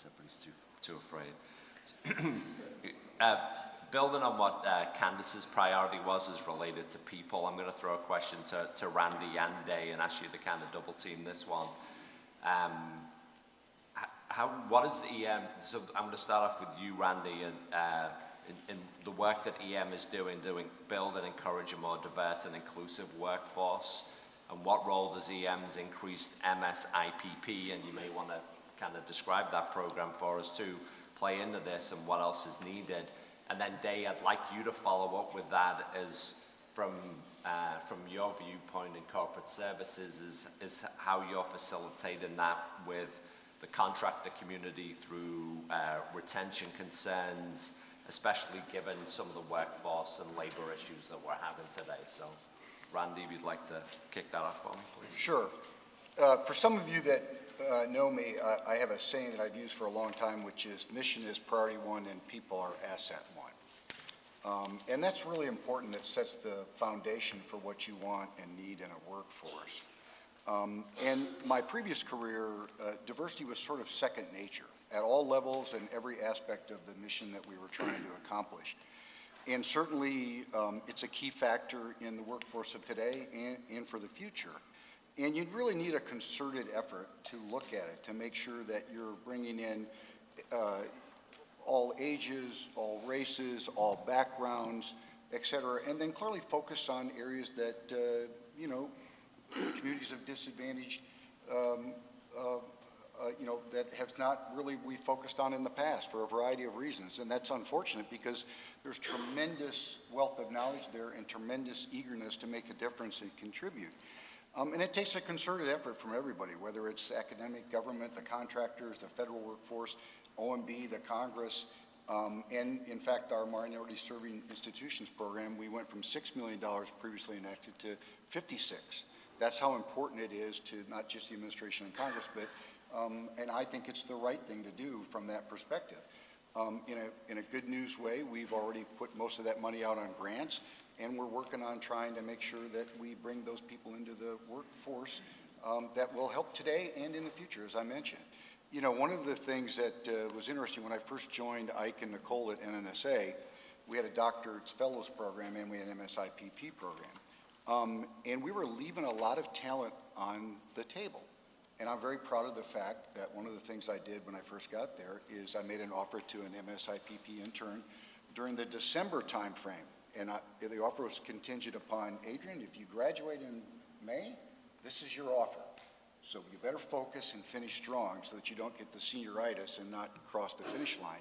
Everybody's too afraid. Building on what Candace's priority was as related to people, I'm going to throw a question to Randy and Day and ask you to kind of double team this one. What is the EM? So I'm going to start off with you, Randy, and in the work that EM is doing build and encourage a more diverse and inclusive workforce. And what role does EM's increased MSIPP, and you may want to kind of describe that program for us to play into this, and what else is needed. And then Day, I'd like you to follow up with that as from your viewpoint in corporate services is how you're facilitating that with the contractor community through retention concerns, especially given some of the workforce and labor issues that we're having today. So Randy, if you'd like to kick that off for me, please. Sure. For some of you that know me, I have a saying that I've used for a long time, which is mission is priority 1 and people are asset 1. And that's really important. That sets the foundation for what you want and need in a workforce. And my previous career, diversity was sort of second nature at all levels and every aspect of the mission that we were trying to accomplish. And certainly it's a key factor in the workforce of today and for the future. And you really need a concerted effort to look at it, to make sure that you're bringing in all ages, all races, all backgrounds, et cetera, and then clearly focus on areas that, you know, communities of disadvantaged, you know, that have not really we focused on in the past for a variety of reasons. And that's unfortunate because there's tremendous wealth of knowledge there and tremendous eagerness to make a difference and contribute. And it takes a concerted effort from everybody, whether it's academic, government, the contractors, the federal workforce, OMB, the Congress, and in fact, our Minority Serving Institutions program, we went from $6 million previously enacted to 56. That's how important it is to not just the administration and Congress, but, and I think it's the right thing to do from that perspective. In a good news way, we've already put most of that money out on grants, and we're working on trying to make sure that we bring those people into the workforce that will help today and in the future, as I mentioned. You know, one of the things that was interesting when I first joined Ike and Nicole at NNSA, we had a doctorate fellows program and we had an MSIPP program. And we were leaving a lot of talent on the table. And I'm very proud of the fact that one of the things I did when I first got there is I made an offer to an MSIPP intern during the December timeframe. And the offer was contingent upon, Adrian, if you graduate in May, this is your offer. So you better focus and finish strong so that you don't get the senioritis and not cross the finish line.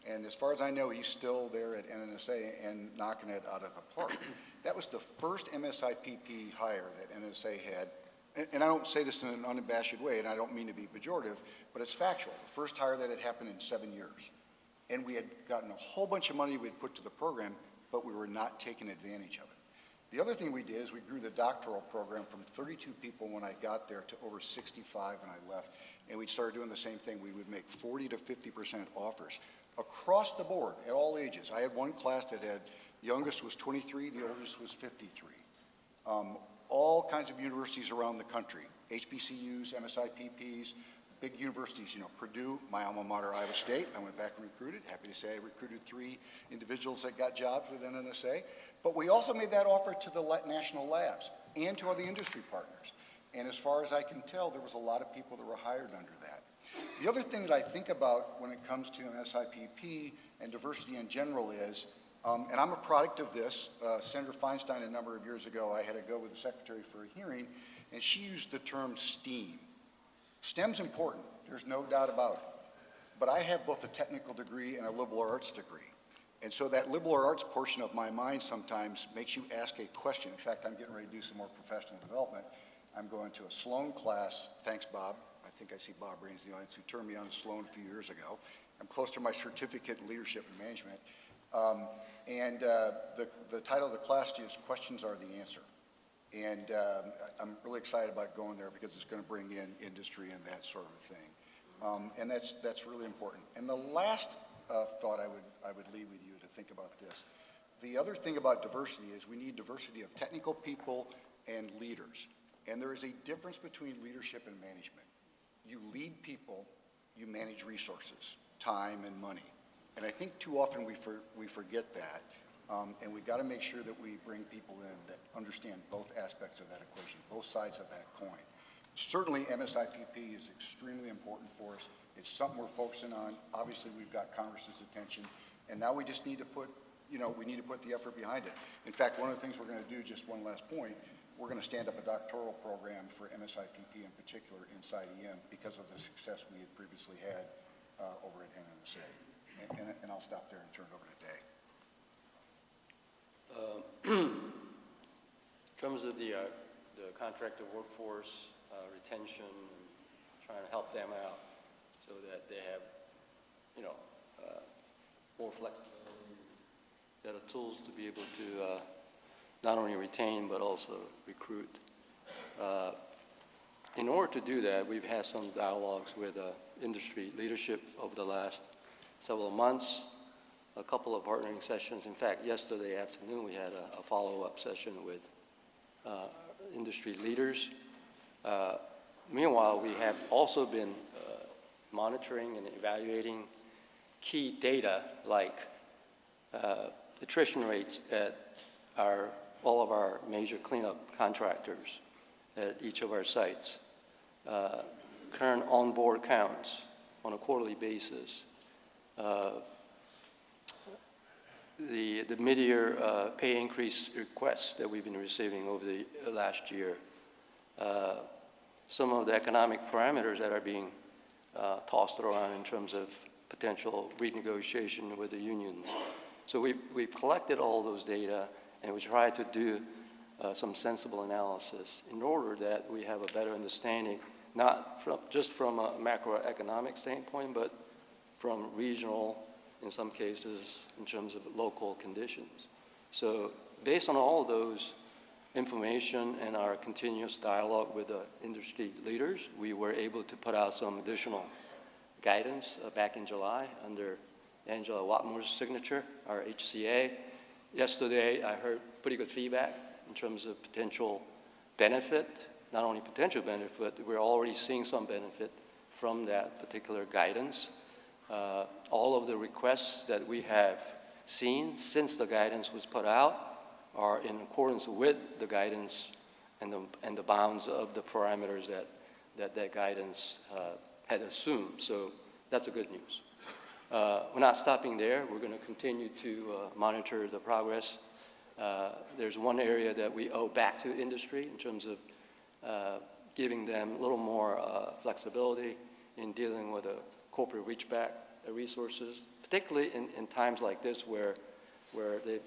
And as far as I know, he's still there at NNSA and knocking it out of the park. That was the first MSIPP hire that NNSA had. And I don't say this in an unabashed way, and I don't mean to be pejorative, but it's factual. The first hire that had happened in 7 years. And we had gotten a whole bunch of money we'd put to the program, but we were not taking advantage of it. The other thing we did is we grew the doctoral program from 32 people when I got there to over 65 when I left. And we started doing the same thing. We would make 40 to 50% offers across the board at all ages. I had one class that had, youngest was 23, the oldest was 53. All kinds of universities around the country, HBCUs, MSIPPs, big universities, you know, Purdue, my alma mater, Iowa State. I went back and recruited. Happy to say I recruited 3 individuals that got jobs with NNSA. But we also made that offer to the national labs and to other industry partners. And as far as I can tell, there was a lot of people that were hired under that. The other thing that I think about when it comes to MSIPP and diversity in general is, and I'm a product of this, Senator Feinstein a number of years ago, I had to go with the secretary for a hearing, and she used the term STEAM. STEM's important, there's no doubt about it. But I have both a technical degree and a liberal arts degree. And so that liberal arts portion of my mind sometimes makes you ask a question. In fact, I'm getting ready to do some more professional development. I'm going to a Sloan class, thanks Bob. I think I see Bob Raines in the audience, who turned me on to Sloan a few years ago. I'm close to my certificate in leadership and management. The title of the class is Questions Are the Answer. And I'm really excited about going there because it's going to bring in industry and that sort of thing. And that's really important. And the last thought I would leave with you to think about this. The other thing about diversity is we need diversity of technical people and leaders. And there is a difference between leadership and management. You lead people, you manage resources, time and money. And I think too often we forget that. And we've got to make sure that we bring people in that understand both aspects of that equation, both sides of that coin. Certainly MSIPP is extremely important for us. It's something we're focusing on. Obviously we've got Congress's attention, and now we just need to put, we need to put the effort behind it. In fact, one of the things we're going to do, just one last point, we're going to stand up a doctoral program for MSIPP in particular inside EM because of the success we had previously had over at NNSA. And I'll stop there and turn it over to Day. In terms of the contracted workforce retention, and trying to help them out so that they have, more flexibility, better tools to be able to not only retain but also recruit. In order to do that, we've had some dialogues with industry leadership over the last several months, a couple of partnering sessions. In fact, yesterday afternoon we had a follow-up session with industry leaders. Meanwhile, we have also been monitoring and evaluating key data like attrition rates at all of our major cleanup contractors at each of our sites, current on-board counts on a quarterly basis, the mid-year pay increase requests that we've been receiving over the last year, some of the economic parameters that are being tossed around in terms of potential renegotiation with the unions. So we've collected all those data, and we try to do some sensible analysis in order that we have a better understanding, not just from a macroeconomic standpoint, but from regional, in some cases, in terms of local conditions. So based on all those information and our continuous dialogue with the industry leaders, we were able to put out some additional guidance back in July under Angela Watmore's signature, our HCA. Yesterday, I heard pretty good feedback in terms of potential benefit, not only potential benefit, but we're already seeing some benefit from that particular guidance. All of the requests that we have seen since the guidance was put out are in accordance with the guidance and the bounds of the parameters that guidance had assumed. So that's a good news. We're not stopping there. We're going to continue to monitor the progress. There's one area that we owe back to industry in terms of giving them a little more flexibility in dealing with the corporate reach-back resources, particularly in times like this where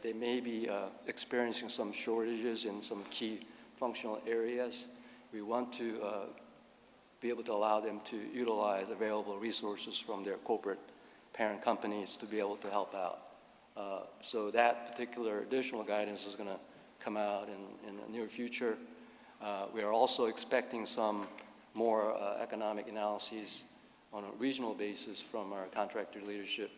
they may be experiencing some shortages in some key functional areas. We want to be able to allow them to utilize available resources from their corporate parent companies to be able to help out. So that particular additional guidance is going to come out in the near future. We are also expecting some more economic analyses on a regional basis from our contractor leadership.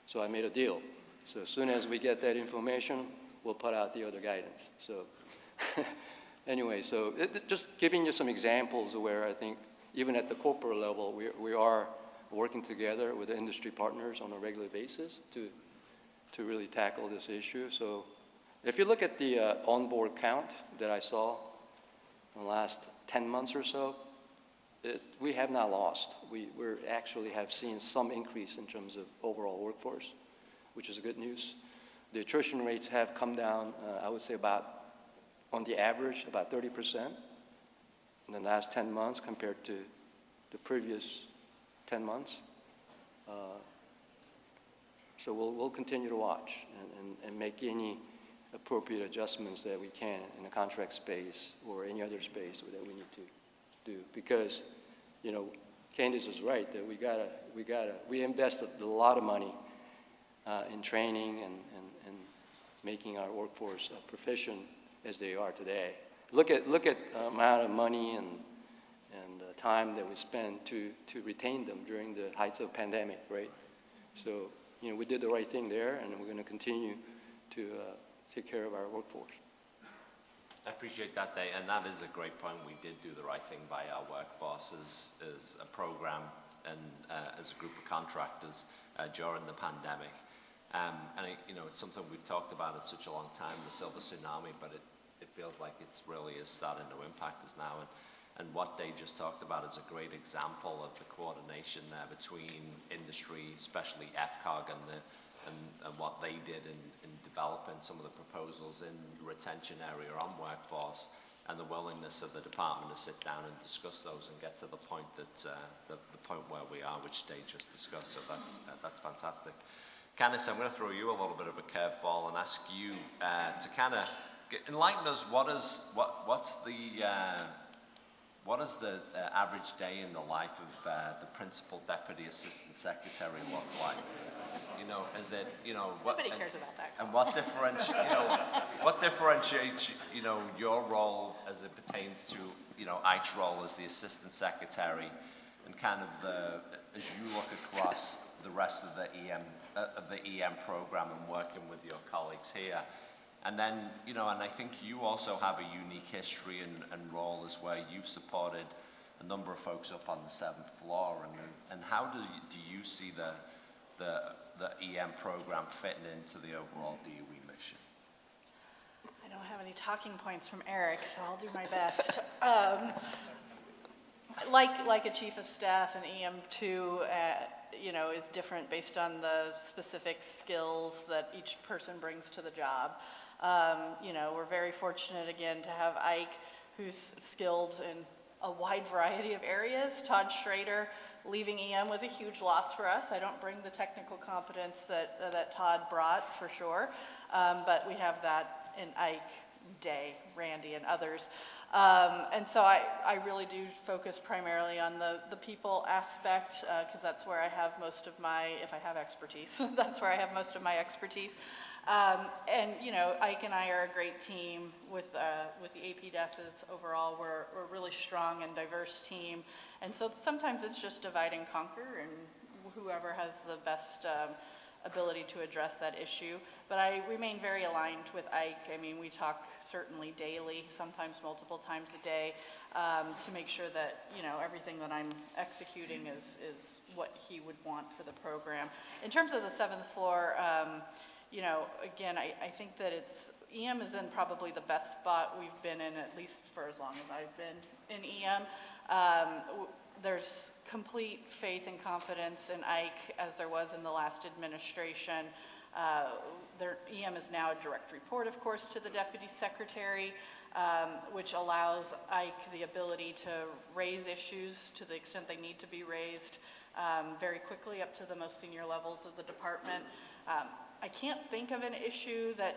So I made a deal. So as soon as we get that information, we'll put out the other guidance. So anyway, so just giving you some examples of where I think even at the corporate level, we are working together with the industry partners on a regular basis to really tackle this issue. So if you look at the onboard count that I saw in the last 10 months or so, we have not lost. We actually have seen some increase in terms of overall workforce, which is good news. The attrition rates have come down, I would say on the average, about 30% in the last 10 months compared to the previous 10 months. So we'll continue to watch and make any appropriate adjustments that we can in the contract space or any other space that we need to do. Because, you know, Candace is right that we invested a lot of money in training and making our workforce proficient as they are today. Look at the amount of money and time that we spent to retain them during the heights of pandemic, right? So, you know, we did the right thing there, and we're going to continue to take care of our workforce. I appreciate that, Dave, and that is a great point. We did do the right thing by our workforce as a program and as a group of contractors during the pandemic. And it's something we've talked about in such a long time, the silver tsunami, but it feels like it's really is starting to impact us now. And what Dave just talked about is a great example of the coordination there between industry, especially FCOG, and what they did in developing some of the proposals in the retention area on workforce, and the willingness of the department to sit down and discuss those and get to the point that the point where we are, which Dave just discussed. So that's fantastic. Candice, I'm going to throw you a little bit of a curveball and ask you to kind of enlighten us. What does the average day in the life of the principal deputy assistant secretary look like? Is it, Nobody cares about that. And what differentiates, your role as it pertains to, Ike's role as the assistant secretary, and kind of as you look across the rest of the EM program and working with your colleagues here. And then, and I think you also have a unique history and role as where you've supported a number of folks up on the 7th floor. And how do you see the EM program fitting into the overall DOE mission? I don't have any talking points from Eric, so I'll do my best. like a chief of staff, an EM2, you know, is different based on the specific skills that each person brings to the job. You know, we're very fortunate again to have Ike, who's skilled in a wide variety of areas. Todd Schrader leaving EM was a huge loss for us. I don't bring the technical competence that Todd brought, for sure, but we have that in Ike, Day, Randy, and others. And so I really do focus primarily on the people aspect, because that's where I have most of my, if I have expertise, that's where I have most of my expertise. And, you know, Ike and I are a great team with the AP DESs overall. We're a really strong and diverse team. And so sometimes it's just divide and conquer, and whoever has the best ability to address that issue. But I remain very aligned with Ike. I mean, we talk certainly daily, sometimes multiple times a day, to make sure that, you know, everything that I'm executing is what he would want for the program. In terms of the 7th floor, you know, again, I think that EM is in probably the best spot we've been in, at least for as long as I've been in EM. There's complete faith and confidence in Ike, as there was in the last administration. EM is now a direct report, of course, to the Deputy Secretary, which allows Ike the ability to raise issues to the extent they need to be raised very quickly up to the most senior levels of the department. I can't think of an issue that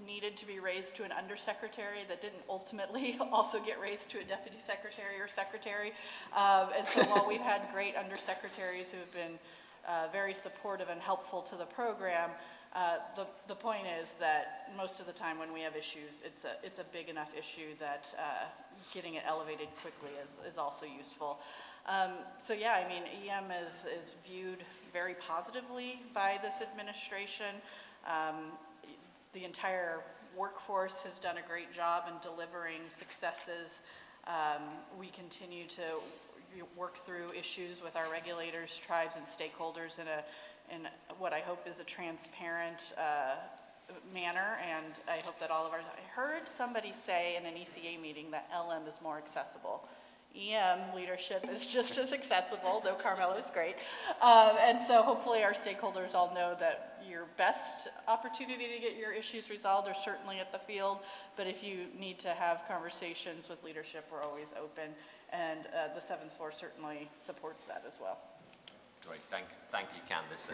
needed to be raised to an undersecretary that didn't ultimately also get raised to a deputy secretary or secretary. And so while we've had great undersecretaries who have been very supportive and helpful to the program, the point is that most of the time when we have issues, it's a big enough issue that getting it elevated quickly is also useful. So yeah, I mean, EM is viewed very positively by this administration. The entire workforce has done a great job in delivering successes. We continue to work through issues with our regulators, tribes, and stakeholders in what I hope is a transparent manner, and I hope that all of I heard somebody say in an ECA meeting that LM is more accessible. EM leadership is just as accessible, though Carmelo is great. And so hopefully our stakeholders all know that your best opportunity to get your issues resolved are certainly at the field, but if you need to have conversations with leadership, we're always open, and the 7th floor certainly supports that as well. Great, thank you, Candice.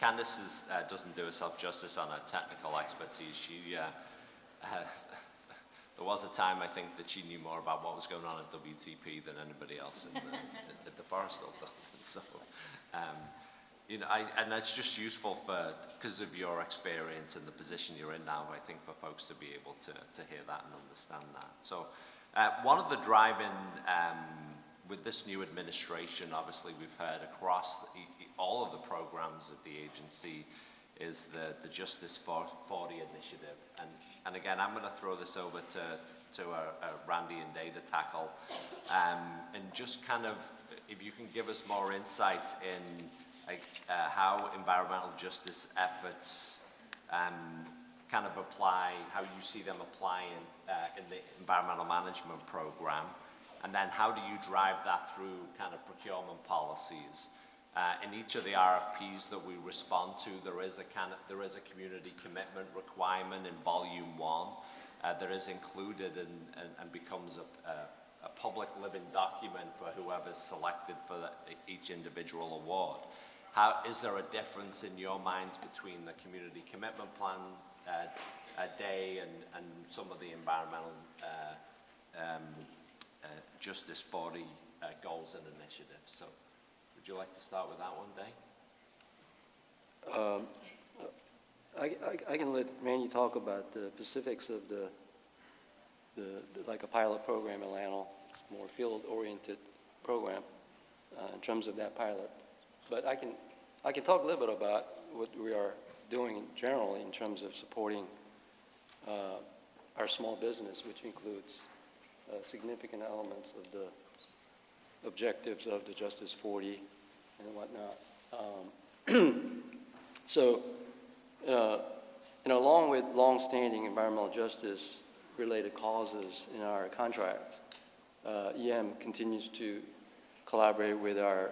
Candice doesn't do herself justice on her technical expertise. There was a time, I think, that she knew more about what was going on at WTP than anybody else at the Forrestal building. So, you know, and it's just useful because of your experience and the position you're in now, I think, for folks to be able to hear that and understand that. So, one of the driving with this new administration, obviously, we've heard across all of the programs at the agency is the Justice 40 initiative. And again, I'm going to throw this over to Randy and Day to tackle. And just kind of, if you can give us more insights in how environmental justice efforts kind of apply, how you see them applying in the environmental management program. And then how do you drive that through kind of procurement policies? In each of the RFPs that we respond to, there is a community commitment requirement in Volume 1 that is included and becomes a public living document for whoever's selected for each individual award. Is there a difference in your minds between the community commitment plan Day and some of the environmental Justice 40 goals and initiatives? So, would you like to start with that one, Day? I can let Randy talk about the specifics of the like a pilot program in Lanel. It's a more field-oriented program in terms of that pilot. But I can talk a little bit about what we are doing generally in terms of supporting our small business, which includes significant elements of the objectives of the Justice 40 and whatnot. So, and along with long-standing environmental justice-related causes in our contract, EM continues to collaborate with our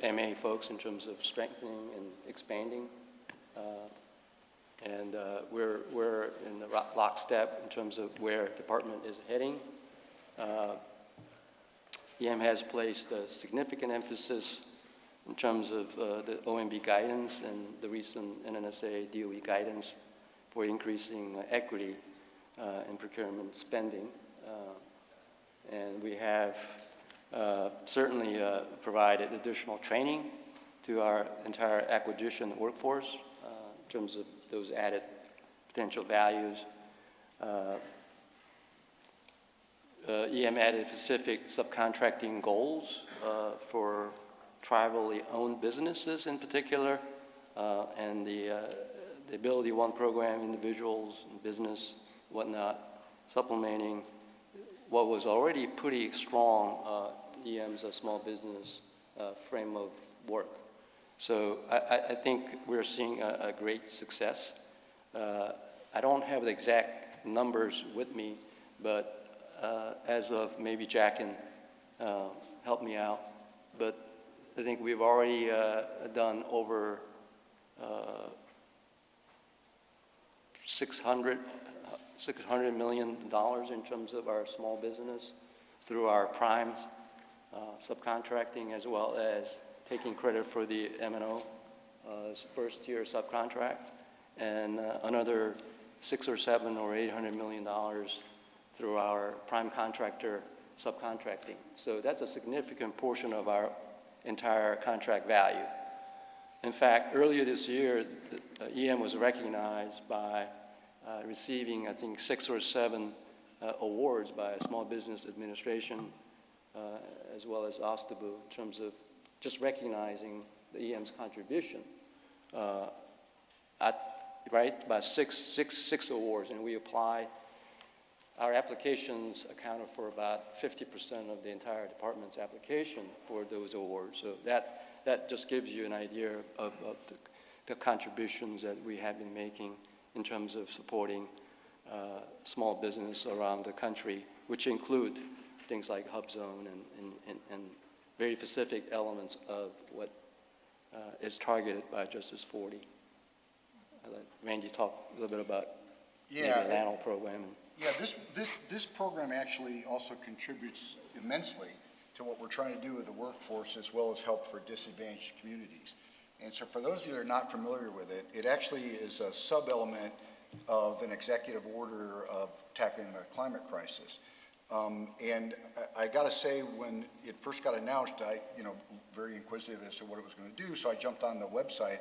MA folks in terms of strengthening and expanding. We're in the lockstep in terms of where department is heading. EM has placed a significant emphasis in terms of the OMB guidance and the recent NNSA DOE guidance for increasing equity in procurement spending. And we have certainly provided additional training to our entire acquisition workforce in terms of those added potential values. EM added specific subcontracting goals for tribally owned businesses in particular, and the Ability One program, individuals, and business, whatnot, supplementing what was already pretty strong EM's small business frame of work. So I think we're seeing a great success. I don't have the exact numbers with me, but as of, maybe Jack can help me out, but I think we've already done over $600 million in terms of our small business through our primes, subcontracting, as well as taking credit for the M&O first tier subcontract, and another $600 or $700 or $800 million through our prime contractor subcontracting. So that's a significant portion of our entire contract value. In fact, earlier this year, EM was recognized by receiving, I think, 6 or 7 awards by Small Business Administration, as well as OSTABU, in terms of just recognizing the EM's contribution. About six awards, and we apply. Our applications accounted for about 50% of the entire department's application for those awards. So that just gives you an idea of the contributions that we have been making in terms of supporting small business around the country, which include things like Hub Zone and very specific elements of what is targeted by Justice 40. I'll let Randy talk a little bit about maybe the NANO program. Yeah, this program actually also contributes immensely to what we're trying to do with the workforce, as well as help for disadvantaged communities. And so for those of you that are not familiar with it, it actually is a sub-element of an executive order of tackling the climate crisis. And I got to say, when it first got announced, I, very inquisitive as to what it was going to do, so I jumped on the website.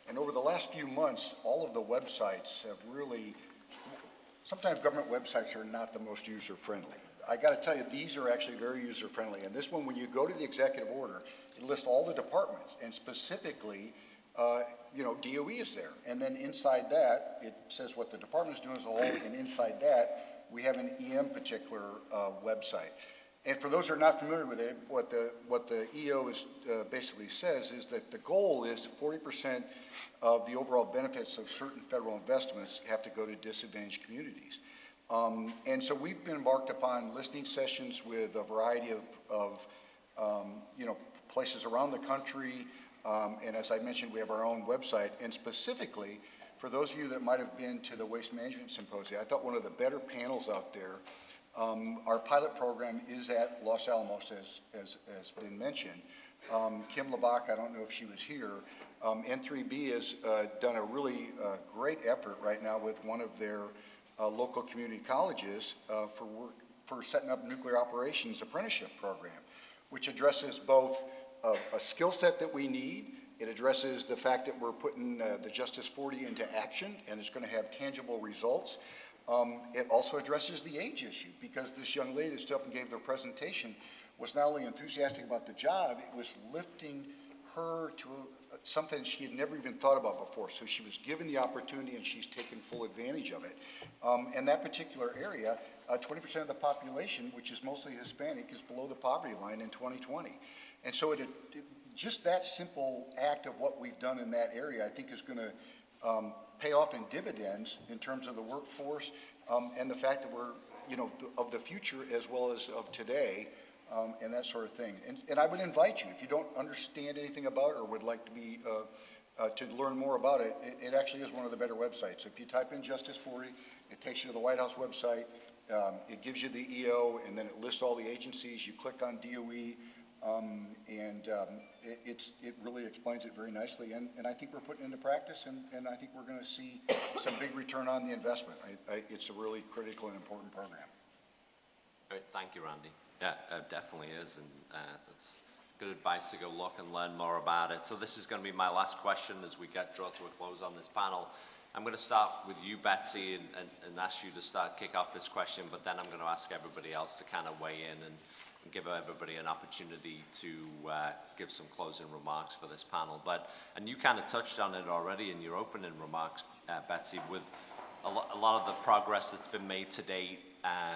And over the last few months, all of the websites have really, sometimes government websites are not the most user-friendly. I got to tell you, these are actually very user-friendly. And this one, when you go to the executive order, it lists all the departments, and specifically, DOE is there. And then inside that, it says what the department is doing as a whole, and inside that, we have an EM particular website. And for those who are not familiar with it, what the EO is basically says is that the goal is 40% of the overall benefits of certain federal investments have to go to disadvantaged communities. And so we've been embarked upon listening sessions with a variety of places around the country. And as I mentioned, we have our own website. And specifically, for those of you that might have been to the Waste Management Symposium, I thought one of the better panels out there, our pilot program is at Los Alamos, as been mentioned. Kim Labach, I don't know if she was here. N3B has done a really great effort right now with one of their local community colleges for setting up nuclear operations apprenticeship program, which addresses both a skill set that we need. It addresses the fact that we're putting the Justice 40 into action, and it's going to have tangible results. It also addresses the age issue, because this young lady that stood up and gave their presentation was not only enthusiastic about the job, it was lifting her to something she had never even thought about before. So she was given the opportunity, and she's taken full advantage of it. And that particular area, 20% of the population, which is mostly Hispanic, is below the poverty line in 2020. And so just that simple act of what we've done in that area, I think, is going to pay off in dividends in terms of the workforce and the fact that we're, of the future as well as of today, and that sort of thing. And I would invite you, if you don't understand anything about it or would like to be, to learn more about it, it actually is one of the better websites. If you type in Justice 40, it takes you to the White House website. It gives you the EO, and then it lists all the agencies. You click on DOE, it really explains it very nicely. And I think we're putting it into practice, and I think we're going to see some big return on the investment. It's a really critical and important program. Great, thank you, Randy. Yeah, it definitely is, and that's good advice to go look and learn more about it. So this is going to be my last question as we draw to a close on this panel. I'm going to start with you, Betsy, and ask you to kick off this question, but then I'm going to ask everybody else to kind of weigh in and give everybody an opportunity to give some closing remarks for this panel. And you kind of touched on it already in your opening remarks, Betsy, with a lot of the progress that's been made to date,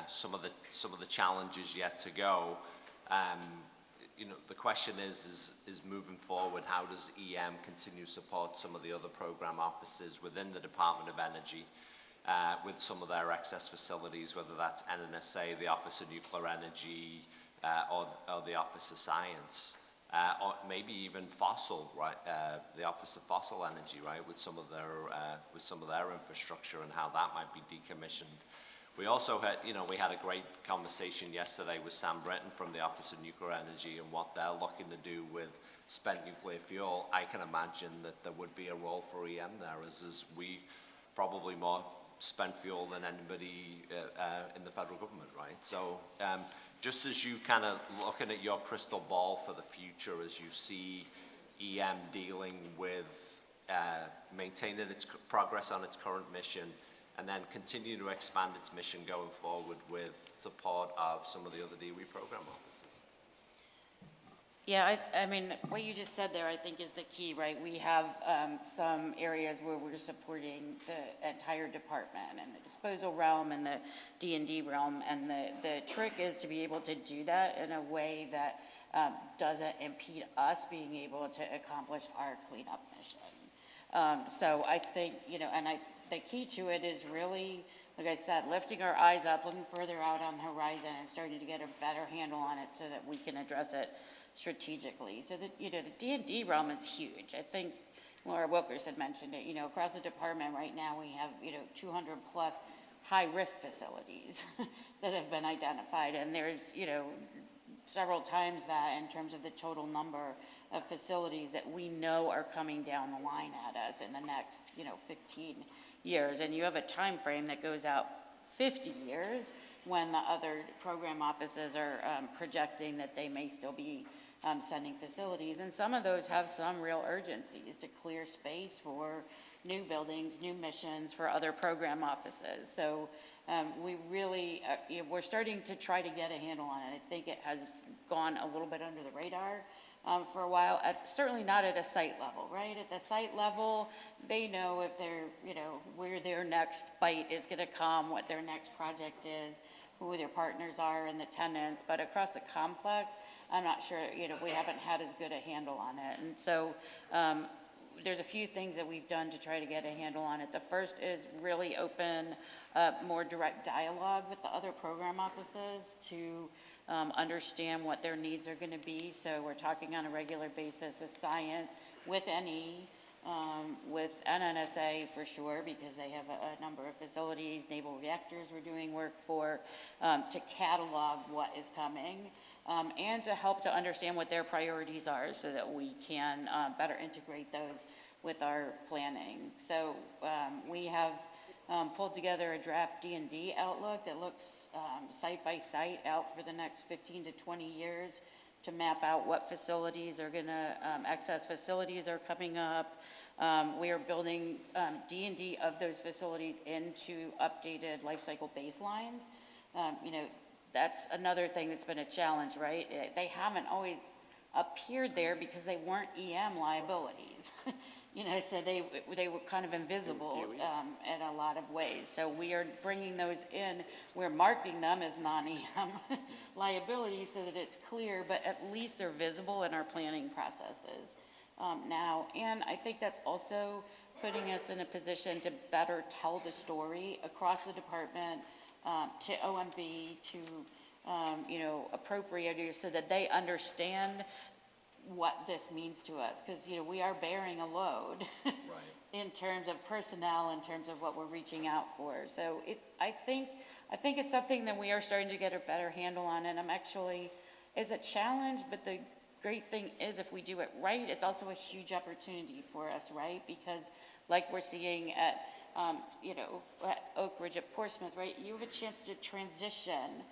some of the challenges yet to go. You know, the question is moving forward, how does EM continue to support some of the other program offices within the Department of Energy with some of their excess facilities, whether that's NNSA, the Office of Nuclear Energy, or the Office of Science, or maybe even fossil, right? The Office of Fossil Energy, right? With some of their infrastructure and how that might be decommissioned. We also had, we had a great conversation yesterday with Sam Britton from the Office of Nuclear Energy and what they're looking to do with spent nuclear fuel. I can imagine that there would be a role for EM there, as we probably more spent fuel than anybody in the federal government, right? So just as you kind of looking at your crystal ball for the future, as you see EM dealing with maintaining its progress on its current mission, and then continue to expand its mission going forward with support of some of the other DOE program offices. Yeah, I mean, what you just said there, I think, is the key, right? We have some areas where we're supporting the entire department and the disposal realm and the D&D realm, and the trick is to be able to do that in a way that doesn't impede us being able to accomplish our cleanup mission. So I think, the key to it is really, like I said, lifting our eyes up, looking further out on the horizon and starting to get a better handle on it so that we can address it strategically. So that, the D&D realm is huge. I think Laura Wilkers had mentioned it, across the department right now we have, 200 plus high-risk facilities that have been identified. And there's, several times that in terms of the total number of facilities that we know are coming down the line at us in the next, 15 years. And you have a time frame that goes out 50 years when the other program offices are projecting that they may still be sending facilities. And some of those have some real urgencies to clear space for new buildings, new missions for other program offices. So we really, we're starting to try to get a handle on it. I think it has gone a little bit under the radar for a while, certainly not at a site level, right? At the site level, they know if they're, where their next bite is gonna come, what their next project is, who their partners are and the tenants. But across the complex, I'm not sure, we haven't had as good a handle on it. And so there's a few things that we've done to try to get a handle on it. The first is really open more direct dialogue with the other program offices to understand what their needs are going to be. So we're talking on a regular basis with science, with NE, with NNSA for sure, because they have a number of facilities, naval reactors we're doing work for, to catalog what is coming, and to help to understand what their priorities are so that we can better integrate those with our planning. So we have pulled together a draft D&D outlook that looks site by site out for the next 15 to 20 years to map out what facilities are going to, excess facilities are coming up. We are building D&D of those facilities into updated life cycle baselines. That's another thing that's been a challenge, right? They haven't always appeared there because they weren't EM liabilities. So they were kind of invisible in a lot of ways. So we are bringing those in. We're marking them as non-EM liabilities so that it's clear, but at least they're visible in our planning processes now. And I think that's also putting us in a position to better tell the story across the department, to OMB, to you know, appropriators so that they understand what this means to us, because, you know, we are bearing a load in terms of personnel, in terms of what we're reaching out for. So I think it's something that we are starting to get a better handle on, and I'm actually, it's a challenge, but the great thing is if we do it right, it's also a huge opportunity for us, right? Because like we're seeing at, you know, at Oak Ridge, at Portsmouth, right? You have a chance to transition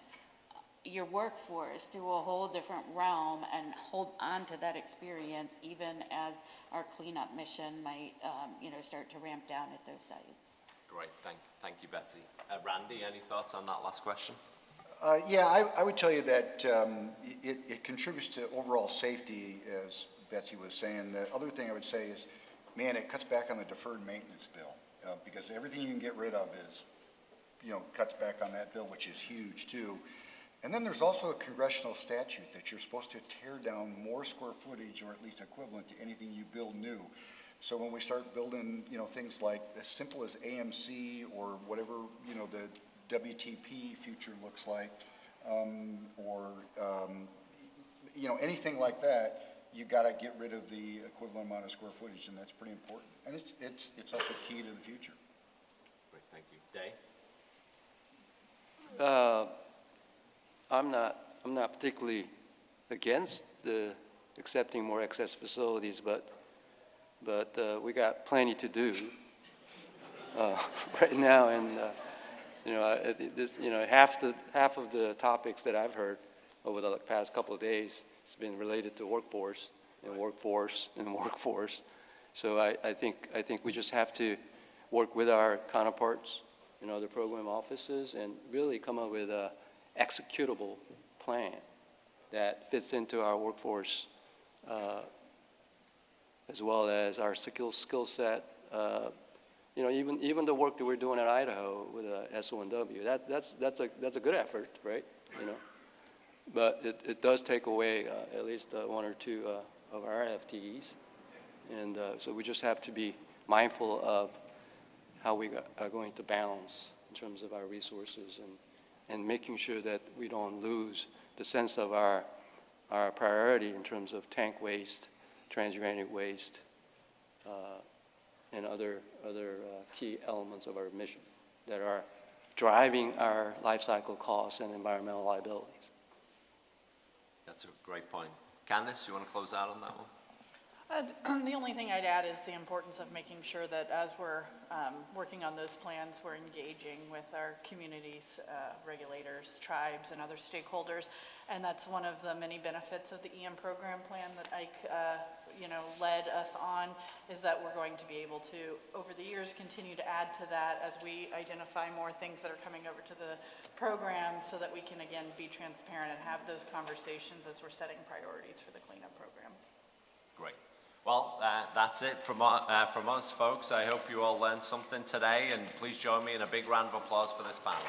your workforce to a whole different realm and hold on to that experience even as our cleanup mission might, you know, start to ramp down at those sites. Great, thank you, Betsy. Randy, any thoughts on that last question? Yeah, I would tell you that it contributes to overall safety, as Betsy was saying. The other thing I would say is, man, it cuts back on the deferred maintenance bill, because everything you can get rid of is, you know, cuts back on that bill, which is huge too. And then there's also a congressional statute that you're supposed to tear down more square footage, or at least equivalent to anything you build new. So when we start building, you know, things like as simple as AMC or whatever, you know, the WTP future looks like, you know, anything like that, you got to get rid of the equivalent amount of square footage, and that's pretty important. And it's also key to the future. Great, thank you. Day? I'm not particularly against the accepting more excess facilities, but we got plenty to do right now, and you know, this, you know, half of the topics that I've heard over the past couple of days has been related to workforce and workforce and workforce. So I think we just have to work with our counterparts in other program offices and really come up with a executable plan that fits into our workforce as well as our skill set. You know, even the work that we're doing at Idaho with SO&W, that's a good effort, right? You know, but it does take away at least one or two of our FTEs, and so we just have to be mindful of how we are going to balance in terms of our resources and making sure that we don't lose the sense of our priority in terms of tank waste, transuranic waste, and other key elements of our mission that are driving our life cycle costs and environmental liabilities. That's a great point. Candice, you want to close out on that one? The only thing I'd add is the importance of making sure that as we're working on those plans, we're engaging with our communities, regulators, tribes, and other stakeholders. And that's one of the many benefits of the EM program plan that Ike, you know, led us on, is that we're going to be able to, over the years, continue to add to that as we identify more things that are coming over to the program, so that we can, again, be transparent and have those conversations as we're setting priorities for the cleanup program. Great. Well, that's it from us, folks. I hope you all learned something today, and please join me in a big round of applause for this panel.